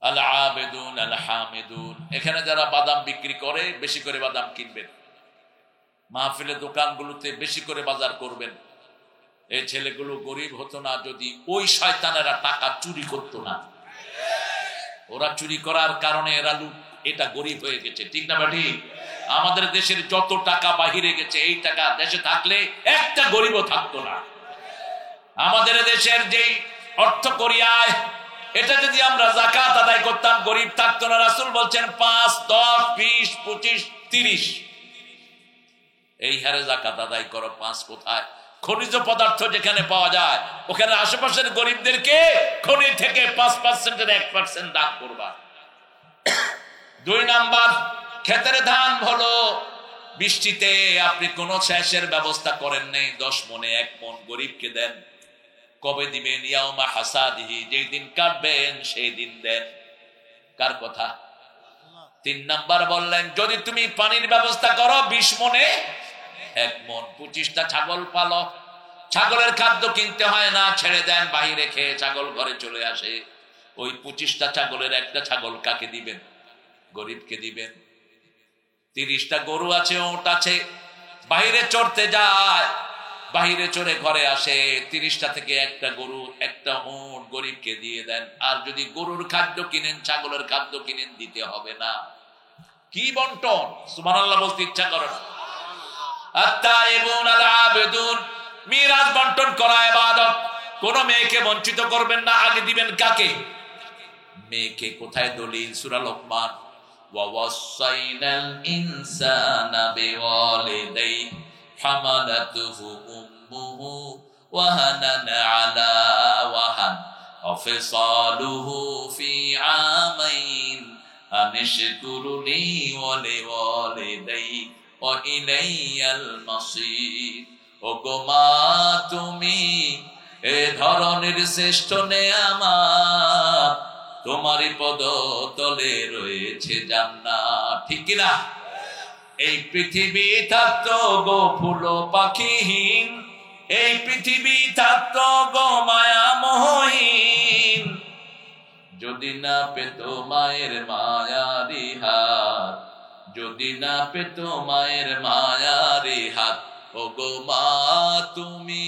আল আবেদুন আল হামিদুন। এখানে যারা বাদাম বিক্রি করে বেশি করে বাদাম কিনবেন, মাহফিলে দোকানগুলোতে বেশি করে বাজার করবেন। এই ছেলেগুলো গরিব হতো না যদি ওই শয়তানেরা টাকা চুরি করতো না। ওরা চুরি করার কারণে এরা এটা গরিব হয়ে গেছে, ঠিক না বাটি? আমাদের দেশের যত টাকা বাহিরে গেছে, এই টাকা দেশে থাকলে একটা গরিবও থাকতো না। আমাদের দেশের যেই অর্থ করিয়ায়, এটা যদি আমরা যাকাত আদায় করতাম গরিব থাকতো না। রাসূল বলছেন 5, 10, 20, 25, 30 এই হারে যাকাত আদায় করো। 5 কোথায়? খনিজ পদার্থ যেখানে পাওয়া যায় ওখানে আশেপাশের গরিবদেরকে খনি থেকে 5%-এর 1% দান করবা। 2 নাম্বার, ক্ষেতের ধান হলো বৃষ্টিতে আপনি কোন সেচের ব্যবস্থা করেন নেই, 10 মণে 1 মণ গরিবকে দেন। কবে দিবেন? ইয়াউমা হাসাদিহি, যেই দিন কাটবেন সেই দিন দেন। কার কথা? 3 নাম্বার বললেন যদি তুমি পানির ব্যবস্থা করো 20 মণে 1 মণ। 25টা ছাগল পালো, ছাগলের খাদ্য কিনতে হয় না, ছেড়ে দেন, বাইরে খেয়ে ছাগল ঘরে চলে আসে। ওই 25টা ছাগলের একটা ছাগল কাকে দিবেন? গরিবকে দিবেন। 30টা গরু আছে, ওট আছে, বাইরে চড়তে যায়, বাইরে চড়ে ঘরে আসে, 30টা থেকে একটা গরু একটা উট গরিবকে দিয়ে দেন। আর যদি গরুর খাদ্য কিনেন, ছাগলের খাদ্য কিনেন, দিতে হবে না। কি বন্টন! সুবহানাল্লাহ বলতে ইচ্ছা করে না। আত-তাইবুন আল-আবিদুন, মিরাজ বন্টন করা ইবাদত। কোন মেয়েকে বঞ্চিত করবেন না, আগে দিবেন কাকে? মেয়েকে। কোথায় দলিল? সূরা লোকমান, ওয়া ওয়াসাইনাল ইনসানা বিওয়ালিদাইহি হামালাতুহু উম্মুহু ওয়াহানান আলা ওয়াহান ওয়াফিসালুহু ফি আমাইন আনিশকুরুনি ওয়া লিওয়ালিদাইহি ওয়া ইলাইয়াল মাসির। ও গো মা তুমি এ ধরনের শ্রেষ্ঠ নেয়ামত, তোমারই পদ তলে রয়েছে জান্নাত। ঠিক কি না? এই পৃথিবী থাকতো গো ফুল পাখিহীন, এই পৃথিবী থাকতো গো মায়া মোহহীন, যদি না পেত মায়ের মায়ারি হাত, যদি না পেত মায়ের মায়ারি হাত। ও গো মা তুমি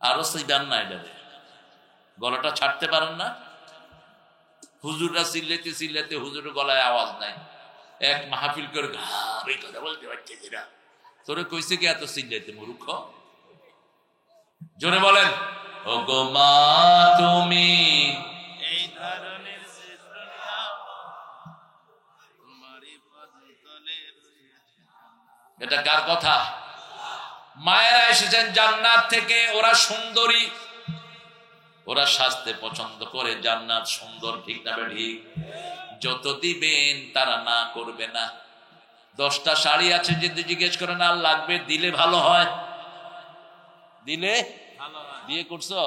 আরো সিদান না, এটা গলাটা ছাড়তে পারেন না। হুজুররা চিল্লাইতে চিল্লাইতে হুজুরের গলায় আওয়াজ নাই, এক মাহফিল করে ঘাড়ে কথা বলতে পারতেছি না। তোরে কইছে কি এত চিল্লাইতে মূর্খ? জোরে বলেন। ও গো মা তুমি এই ধরনের এটা কার কথা? মায়েরা এসেছেন জান্নাত থেকে, ওরা সুন্দরী, ওরা সাজতে পছন্দ করে, জান্নাত সুন্দর। ঠিক না ঠিক? যত দিবেন তারা না করবে না। 10টা শাড়ি আছে, যদি জিজ্ঞেস করেন আর লাগবে, দিলে ভালো হয়, দিলে বিয়ে করছো।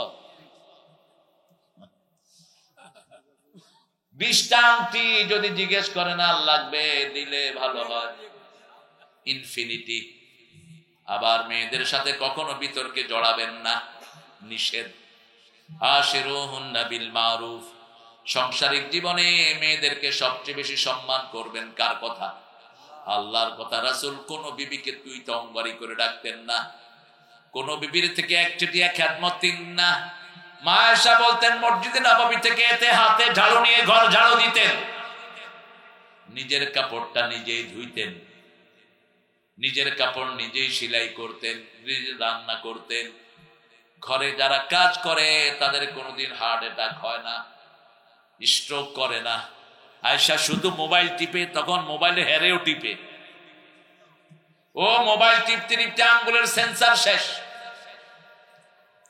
20টা আংটি যদি জিজ্ঞেস করেন আর লাগবে, দিলে ভালো হয়, ইনফিনিটি। আবার মেয়েদের সাথে কখনো বিতর্কে জড়াবেন না, নিষেধ। আশিরুহুন্না বিল মারুফ। সাংসারিক জীবনে মেয়েদেরকে সবচেয়ে বেশি সম্মান করবেন কার কথা? আল্লাহর কথা। রাসূল কোন বিবিকে তুই তংবারি করে ডাকতেন না, কোন বিবির থেকে একচেটিয়া খেদমত না। মা আয়েশা বলতেন মসজিদে নববী থেকে এতে হাতে ঝাড়ু নিয়ে ঘর ঝাড়ু দিতেন, নিজের কাপড়টা নিজেই ধুইতেন, নিজের কাপড় নিজেই সেলাই করতেন, নিজে রান্না করতেন। ঘরে যারা কাজ করে তাদের কোনোদিন হার্ট অ্যাটাক হয় না, স্ট্রোক করে না। আয়েশা শুধু মোবাইল টিপে, তখন মোবাইলে হেরেও টিপে, ও মোবাইল টিপতে টিপতে আঙ্গুলের সেন্সার শেষ।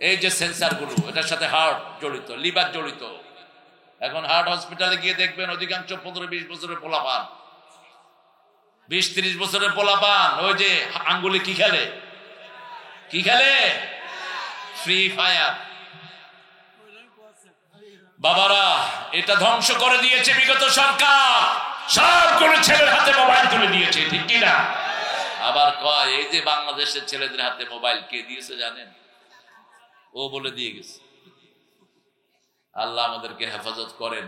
এই যে সেন্সার গুলো, এটার সাথে হার্ট জড়িত, লিভার জড়িত। এখন হার্ট হসপিটালে গিয়ে দেখবেন অধিকাংশ 15-20 বছরের পোলাপান, 20-30 বছরের পোলাপান ওই যে আঙ্গুলে কি খেলে, কি খেলে? Free fire. বাবারা, এটা ধ্বংস করে দিয়েছে বিগত সরকার, সবগুলো ছেলের হাতে মোবাইল তুলে দিয়েছে। ঠিক কিনা? আবার কয় এই যে বাংলাদেশের ছেলেদের হাতে মোবাইল কে দিয়েছে জানেন? ও বলে দিয়ে গেছে। আল্লাহ আমাদেরকে হেফাজত করেন।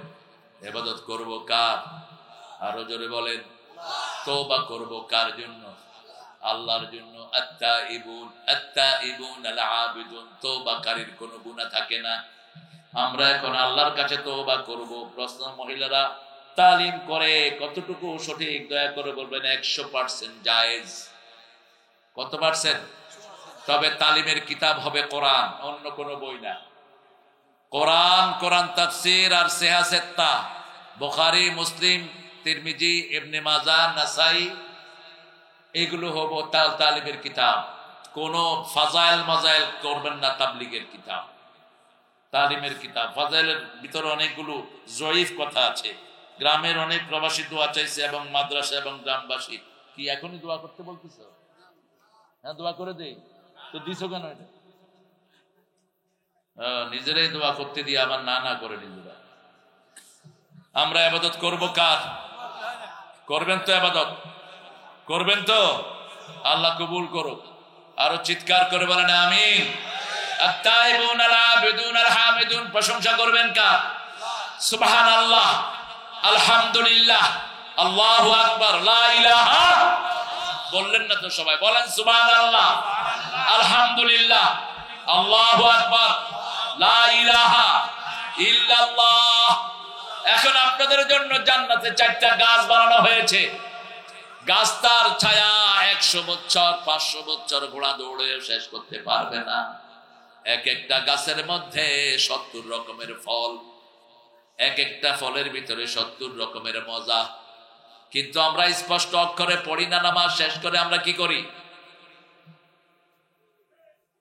হেফাজত করব কার? আরো জোরে বলেন। তওবা করব কার জন্য? আল্লাহর জন্য। আত্তাইবুন আল আবিদুন। তওবাকারীর কোনো গুনাহ থাকে না। আমরা এখন আল্লাহর কাছে তওবা করব। প্রশ্ন, মহিলারা তালিম করে কতটুকু সঠিক? দয়া করে বলবেন 100% জায়েজ। কত পার্সেন্ট? তবে তালিমের কিতাব হবে কোরআন, অন্য কোনো বই না। কোরআন, কোরআন তাফসীর আর সিহাসেত্তা, বুখারী, মুসলিম, তিরমিজি, ইবনে মাজাহ, নাসাই, এগুলো হবে তালিমের কিতাব। কোন ফাজাইল মাজাইল করবেন না, তাবলীগের কিতাব, তালিমের কিতাব। ফাজাইলের ভিতরে অনেকগুলো জয়ীফ কথা আছে। গ্রামের অনেক প্রবাসী দোয়া চাইছে, এবং মাদ্রাসা এবং গ্রামবাসী। কি এখনই দোয়া করতে বলতেছ? হ্যাঁ, দোয়া করে দেই তো। দিছো কেন এটা? নিজেরাই দোয়া করতে দিয়ে আমার না করে নিজেরা। আমরা ইবাদত করব কার? করবেন তো ইবাদত? করবেন তো? আল্লাহ কবুল করুক। আরো চিৎকার করে বলেন আমিন। আত-তাইবুন আল আবিদুন আল হামিদুন। প্রশংসা করবেন কার? সুবহানাল্লাহ, আলহামদুলিল্লাহ, আল্লাহু আকবার, লা ইলাহা। বললেন না তো সবাই? বলেন সুবহানাল্লাহ, আলহামদুলিল্লাহ, আল্লাহু আকবার, লা ইলাহা ইল্লাল্লাহ। এখন আপনাদের জন্য জান্নাতে 4টা গাছ বানানো হয়েছে। গাছটার ছায়া 100 বছর, 500 বছর ঘোড়া দৌড়ে শেষ করতে পারবে না। এক একটা গাছের মধ্যে 70 রকমের ফল, এক একটা ফলের ভিতরে 70 রকমের মজা। কিন্তু আমরা স্পষ্ট অক্ষরে পড়ি না, নামাজ শেষ করে আমরা কি করি?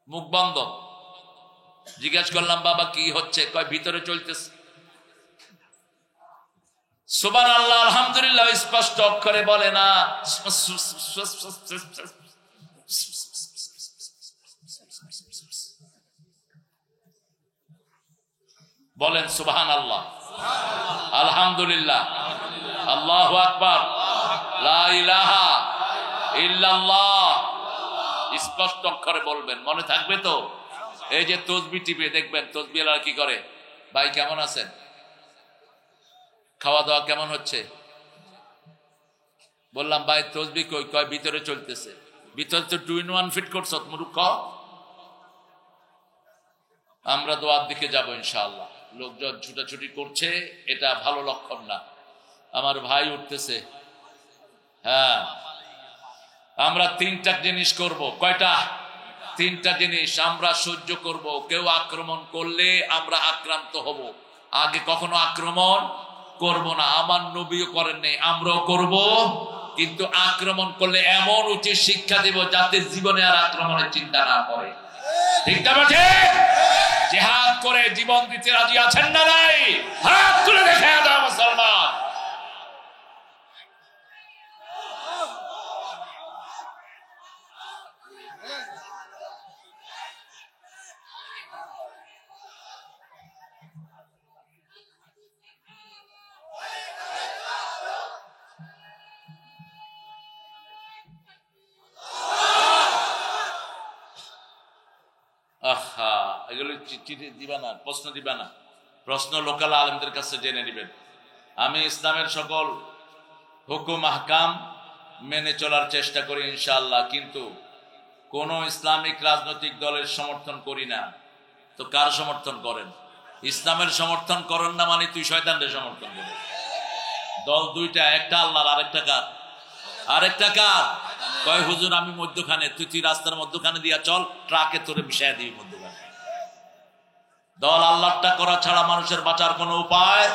মুখ বন্ধ। জিজ্ঞেস করলাম বাবা কি হচ্ছে? কয় ভিতরে চলতেছে। সুবহানাল্লাহ, আলহামদুলিল্লাহ স্পষ্ট অক্ষরে বলে না, বলেন সুবহানাল্লাহ, আলহামদুলিল্লাহ, আল্লাহু আকবার, লা ইলাহা ইল্লাল্লাহ। স্পষ্ট অক্ষরে বলবেন, মনে থাকবে তো? এই যে তসবিহ টিপে দেখবেন তসবিহওয়ালা কি করে, ভাই কেমন আছেন, খাওয়া দাওয়া কেমন হচ্ছে? বললাম ভাই তসবিহ কই? কয় ভিতরে চলতেছে। ভিতরে তো 2 in 1 ফিট করছ মূর্খ। আমরা দোয়ার দিকে যাব ইনশাআল্লাহ। লোকজন ছুটাছুটি করছে, এটা ভালো লক্ষণ না। আমার ভাই উঠতেছে। হ্যাঁ, আমরা 3টা জিনিস করব। কয়টা? 3টা জিনিস আমরা সহ্য করব। কেউ আক্রমণ করলে আমরা আক্রান্ত হব, আগে কখনো আক্রমণ করব না। আমার নবীও করেন নাই, আমরাও করব, কিন্তু আক্রমণ করলে এমন উচিত শিক্ষা দেব যাতে জীবনে আর আক্রমণের চিন্তা না করে। ঠিক না? জিহাদ করে জীবন দিতে রাজি আছেন না নাই? হাত তুলে দেখে দাও মুসলমান। আহা, এগুলো চিঠি দিবা না, প্রশ্ন দিবা না। প্রশ্ন লোকাল আলেমদের কাছে জেনে নেবেন। আমি ইসলামের সকল হুকুম আহকাম মেনে চলার চেষ্টা করি ইনশাআল্লাহ, কিন্তু কোন ইসলামিক রাজনৈতিক দলের সমর্থন করি না। তো কার সমর্থন করেন? ইসলামের সমর্থন করেন না মানে তুই শয়তানদের সমর্থন করেন। দল দুইটা, একটা আল্লাহর, আরেকটা কার? আরেকটা কার? কয় হুজুর আমি মধ্যখানে। তুই রাস্তার মধ্যখানে দিয়া চল, ট্রাকে তোরে মিশাইয়া দিবি মধ্যখানে। দল আল্লাহটা করা ছাড়া মানুষের বাঁচার কোনো উপায়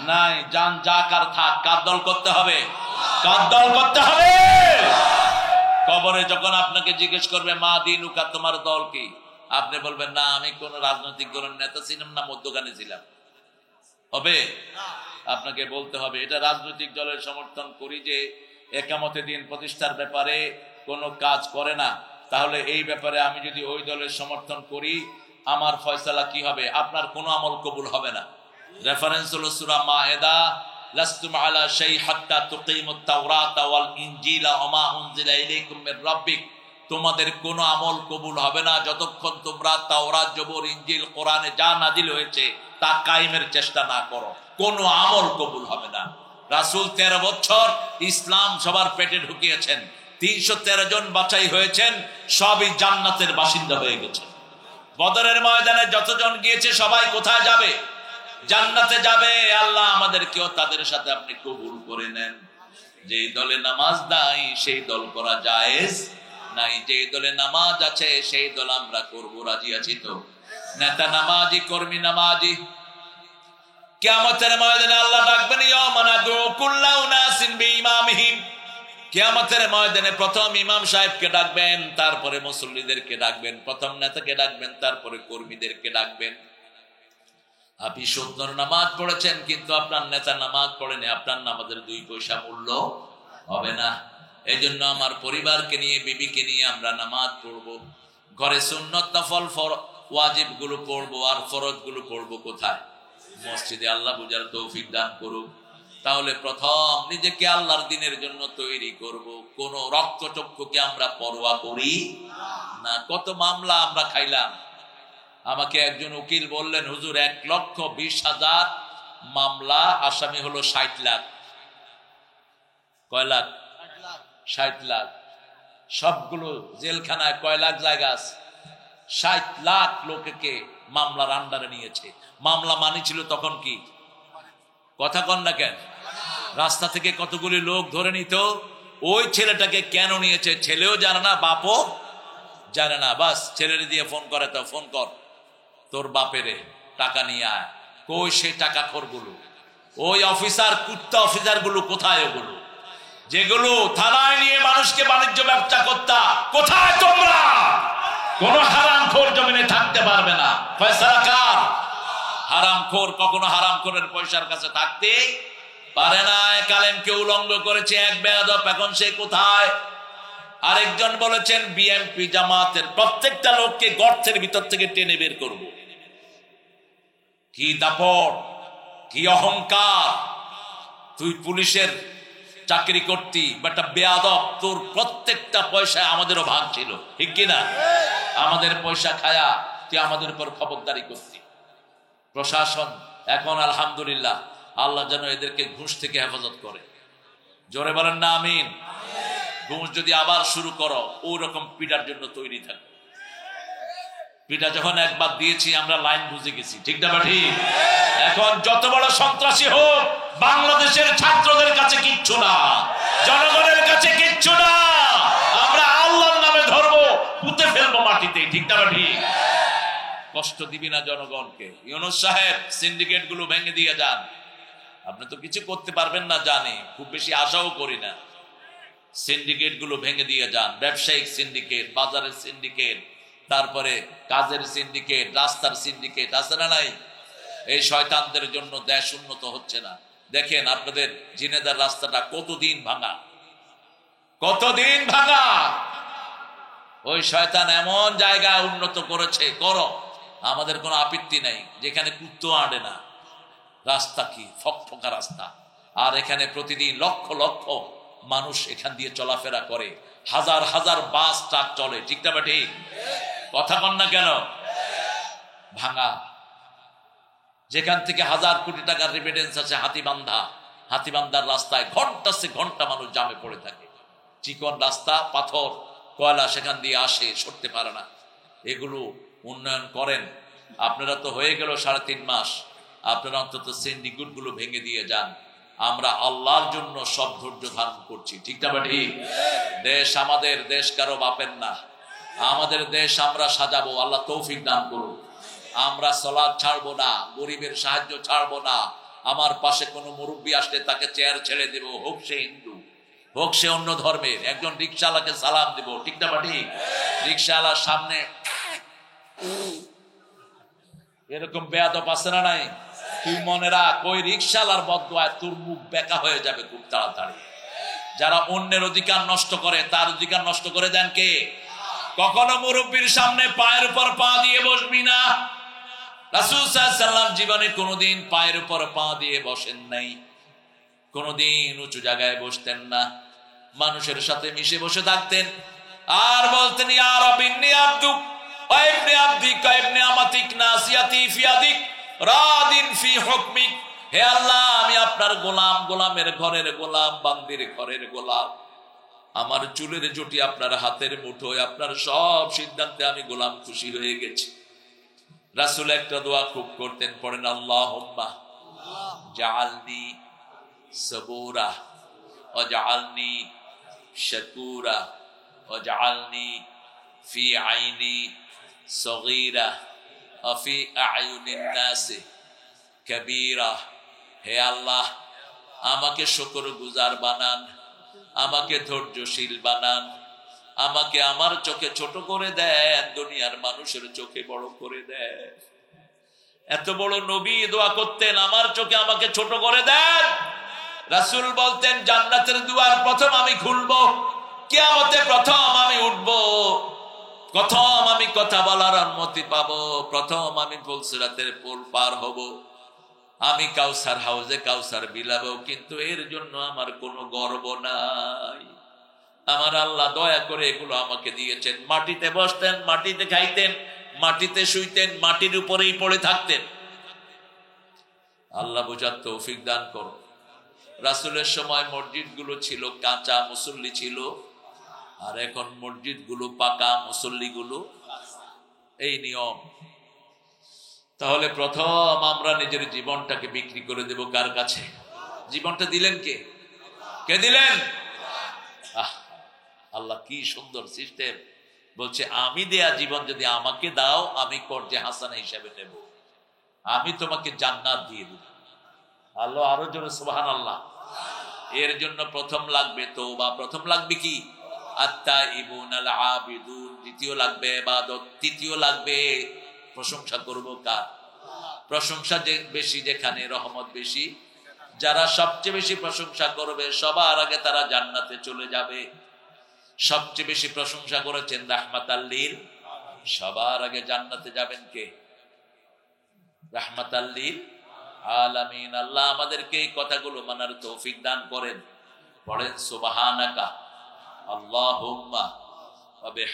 নাই। জান যা কার থাক, কার দল করতে হবে? কার দল করতে হবে? কবরে যখন আপনাকে জিজ্ঞেস করবে মা দিনুকা, তোমার দল কি? আপনি বলবেন না আমি কোন রাজনৈতিক দলের নেতা ছিলাম না, মধ্যখানে ছিলাম। হবে? আপনাকে বলতে হবে এটা রাজনৈতিক দলের সমর্থন করি যে একামতে দিন প্রতিষ্ঠার ব্যাপারে কোনো কাজ করে না, তাহলে এই ব্যাপারে আমি যদি ওই দলের সমর্থন করি আমার ফয়সালা কি হবে? আপনার কোনো আমল কবুল হবে না। রেফারেন্স হলো সূরা মায়েদা, লাস্তুম আলা শাই হাত্তা তুকিমুত তাওরাতা ওয়াল ইনজিলা ওয়া মা উনজিলা ইলাইকুম মির রাব্বিক। তোমাদের কোনো আমল কবুল হবে না যতক্ষণ তোমরা তাওরাত, জবর, ইনজিল, কোরআনে যা নাজিল হয়েছে তা কায়েমের চেষ্টা না করো। কোনো আমল কবুল হবে না। রাসূল 13 বছর ইসলাম সবার পেটে ঢুকিয়েছেন, 313 জন বাছাই হয়েছেন, সবই জান্নাতের বাসিন্দা হয়ে গেছে। বদরের ময়দানে যতজন গিয়েছে সবাই কোথায় যাবে? জান্নাতে যাবে। আল্লাহ আমাদেরকেও তাদের সাথে আপনি কবুল করে নেন। যেই দলে নামাজ নাই সেই দল করা জায়েজ নাই, যেই দলে নামাজ আছে সেই দল আমরা করব। রাজি আছি তো? নেতা নামাজি, কর্মী নামাজি। কিয়ামতের ময়দানে আল্লাহ ডাকবেন, ইয়াউমা নাদউ কুল্লা উনাসিন বিইমামিহিম। কিয়ামতের ময়দানে প্রথম ইমাম সাহেবকে ডাকবেন, তারপরে মুসল্লিদেরকে ডাকবেন, প্রথম নেতাকে ডাকবেন, তারপরে কর্মীদেরকে ডাকবেন। আপনি সুন্দর নামাজ পড়েছেন কিন্তু আপনার নেতা নামাজ পড়েনি, আপনার নামাজের 2 পয়সা মূল্য হবে না। এই জন্য আমার পরিবারকে নিয়ে, বিবিকে নিয়ে আমরা নামাজ পড়বো। ঘরে সুন্নত নফল ওয়াজিব গুলো পড়বো, আর ফরজ গুলো পড়বো কোথায়? মসজিদে। আল্লাহ বুঝার তৌফিক দান করুক। তাহলে প্রথম নিজেকে আল্লাহর দিনের জন্য তৈরি করব। কোন রক্তচক্ষুকে আমরা পরোয়া করি না। কত মামলা আমরা খাইলাম। আমাকে একজন উকিল বললেন, হুজুর 1,20,000 মামলা, আসামি হলো 60 লাখ। কয় লাখ? 60 লাখ। সবগুলো জেলখানায় কয় লাখ জায়গা আছে? 60 লাখ লোককে মামলার আন্ডারে নিয়েছে। মামলা মানি ছিল তখন কি? কথা কন না কেন? রাস্তা থেকে কতগুলি লোক ধরে নিত। ওই ছেলেটাকে কেন নিয়েছে ছেলেও জানে না, বাপও জানে না। বাস ছেলের দিয়ে ফোন করে, তো ফোন কর তোর বাপেরে, টাকা নিয়ে আয়। কই সেই টাকা খোরগুলো? ওই অফিসার, কুত্তা অফিসার গুলো কোথায়? ওগুলো যেগুলো থানায় নিয়ে মানুষকে বাণিজ্য ব্যবসা করতা, কোথায় তোমরা? কোন হারামখোর জমিনে থাকতে পারবে না। ফয়সালা কার? হারামখোর কখনো হারামখোরের পয়সার কাছে থাকতে পারে না। কালেমকে উলঙ্গ করেছে এক বেয়াদব, এখন সে কোথায়? আরেকজন বলেছেন বিএনপি জামাতের প্রত্যেকটা লোককে গর্তের ভিতর থেকে টেনে বের করব। কি দাপট, কি অহংকার! তুই পুলিশের চাকরি করতি, বেটা বেয়াদব, তোর প্রত্যেকটা পয়সায় আমাদেরও ভাগ ছিল, ঠিক কিনা? আমাদের পয়সা খায়া তুই আমাদের উপর খবরদারি করতি। প্রশাসন এখন আলহামদুলিল্লাহ, আল্লাহ যেন এদেরকে ঘুষ থেকে হেফাজত করে। জোরে বলেন না আমিন। ঘুষ যদি আবার শুরু করো, ওই রকম পিটার জন্য তৈরি থাকবে। পিটা যখন একবার দিয়েছি আমরা লাইন বুঝে গেছি, ঠিক না ঠিক? এখন যত বড় সন্ত্রাসী হোক, বাংলাদেশের ছাত্রদের কাছে কিচ্ছু না, জনগণের কাছে কিচ্ছু না। আমরা আল্লাহর নামে ধরবো, পুঁতে ফেলবো মাটিতে, ঠিক না ঠিক? কষ্ট দিবি না জনগণকে। ইউনূস সাহেব, সিন্ডিকেট গুলো ভেঙে দিয়ে যান। আপনি তো কিছু করতে পারবেন না জানি, খুব বেশি আশাও করি না। সিন্ডিকেট গুলো ভেঙে দিয়ে যান। ব্যবসায়িক সিন্ডিকেট, বাজারের সিন্ডিকেট, তারপরে কাজের সিন্ডিকেট, রাস্তার সিন্ডিকেট আছে না নাই? এই শয়তানদের জন্য দেশ উন্নত হচ্ছে না। দেখেন আপনাদের ঝিনেদার রাস্তাটা কতদিন ভাঙা, কতদিন ভাঙা। ওই শয়তান এমন জায়গা উন্নত করেছে, করো, আমাদের কোনো আপত্তি নাই, যেখানে কুত্তো আড়ে না। রাস্তা কি ফকফকা রাস্তা, আর এখানে প্রতিদিন লক্ষ লক্ষ মানুষ এখান দিয়ে চলাফেরা করে, হাজার হাজার বাস ট্রাক চলে, ঠিক না ঠিক? কথা কন না কেন? ভাঙা, যেখান থেকে হাজার কোটি টাকার রেমিটেন্স আছে হাতিবান্ধা, হাতিবান্ধার রাস্তায় ঘন্টা সে ঘন্টা মানুষ জামে পড়ে থাকে। চিকন রাস্তা, পাথর কয়লা সেখান দিয়ে আসে, সরতে পারে না। এগুলো উন্নয়ন করেন। আপনারা তো হয়ে গেল 3.5 মাস, আপনারা অন্তত সিন্ডিকেট গুলো ভেঙে দিয়ে যান। আমরা আল্লাহর জন্য সব ধৈর্য ধারণ করছি, ঠিক না ঠিক? দেশ আমাদের, দেশ কারো বাপের না। আমাদের দেশ আমরা সাজাবো, আল্লাহ তৌফিক দান করুন। আমরা সালাত ছাড়বো না, গরিবের সাহায্য ছাড়বো না। আমার পাশে কোনো মুরব্বী আসলে তাকে চেয়ার ছেড়ে দেব, হোক সে হিন্দু, হোক সে অন্য ধর্মের। একজন রিকশাওয়ালাকে সালাম দেব, ঠিক না ঠিক? রিকশাওয়ালার সামনে এরকম বেয়াদব আছে না নাই? তুই মনে রাখ, ওই রিকশাওয়ালার বদদোয়ায় তোর মুখ বেঁকা হয়ে যাবে খুব তাড়াতাড়ি। যারা অন্যের অধিকার নষ্ট করে, তার অধিকার নষ্ট করে দেন কে? কখনো মুরব্বীর সামনে পায়ের উপর পা দিয়ে বসবি না। রাসূল সাল্লাল্লাহু আলাইহি ওয়াসাল্লাম জীবনে কোনোদিন পায়ের উপর পা দিয়ে বসেন নাই, কোনোদিন উঁচু জায়গায় বসতেন না। মানুষের সাথে মিশে বসে থাকতেন আর বলতেন, ইয়া রাব্বি ইন্নী আবদুক ওয়া ইবনে আবদিক ওয়া ইবনে আমাতিক নাসিয়াতি ফি ইয়াদিক রাদিন ফি হুকমিক। হে আল্লাহ, আমি আপনার গোলাম, গোলামের ঘরের গোলাম, বান্দির ঘরের গোলাম। আমার চুলের জুটি আপনার হাতের মুঠোয়, আপনার সব সিদ্ধান্তে আমি গোলাম, খুশি হয়ে গেছি। রাসূল একটা দোয়া খুব করতেন, পড়েন, আল্লাহুম্মা জাআলনি সাবুরা ওয়া জাআলনি শাকুরা ওয়া জাআলনি ফি আইনি সগীরা ওয়া ফি আয়ুনিন নাসি কাবীরা। হে আল্লাহ, আমাকে শুকরগুজার বানান, আমাকে ধৈর্যশীল বানান, আমাকে আমার চোখে ছোট করে দেন, দুনিয়ার মানুষের চোখে বড় করে দেন। এত বড় নবী দোয়া করতেন, আমার চোখে আমাকে ছোট করে দেন। রাসূল বলতেন, জান্নাতের দুয়ার প্রথম আমি খুলবো, কিয়ামতে প্রথম আমি উঠবো, প্রথম আমি কথা বলার অনুমতি পাবো, প্রথম আমি ফুলসিরাতের পুল পার হব, আমি কাউসার হাউজে কাউসার বিলাবো। কিন্তু এর জন্য আমার কোনো গর্ব নাই। আমার আল্লাহ দয়া করে এগুলো আমাকে দিয়েছেন। মাটিতে বসতেন, মাটিতে খাইতেন, মাটিতে শুইতেন, মাটির উপরেই পড়ে থাকতেন। আল্লাহ বুঝার তৌফিক দান করো। রাসূলের সময় মসজিদ গুলো ছিল কাঁচা, মুসল্লি ছিল, আর এখন মসজিদ গুলো পাকা, মুসল্লি গুলো। এই নিয়ম। তাহলে প্রথম আমরা নিজের জীবনটাকে বিক্রি করে দেব কার কাছে? জীবনটা দিলেন কে? কে দিলেন? আল্লাহ কি সুন্দর সিস্টেম। বলছে, আমি দেয়া জীবন যদি আমাকে দাও, আমি কর্জে হাসানা হিসাবে নেব, আমি তোমাকে জান্নাত দিয়ে দেব। আল্লাহ আরো জোরে সুবহানাল্লাহ। এর জন্য প্রথম লাগবে তওবা, প্রথম লাগবে কি? আত-তাইবুন আল-আবিদুন, দ্বিতীয় লাগবে ইবাদত, তৃতীয় লাগবে প্রশংসা করব কার? প্রশংসা যে বেশি যেখানে রহমত বেশি। যারা সবচেয়ে বেশি প্রশংসা করবে সবার আগে তারা জান্নাতে চলে যাবে। সবচেয়ে বেশি প্রশংসা করেছেন রাহমাতাল লিল, সবার আগে জান্নাতে যাবেন কে? রাহমাতাল লিল আলামিন। আল্লাহ আমাদেরকে এই কথাগুলো মানার তৌফিক দান করেন। পড়েন সুবহানাকা আল্লাহুম্মা ওয়া বিহামদিকা।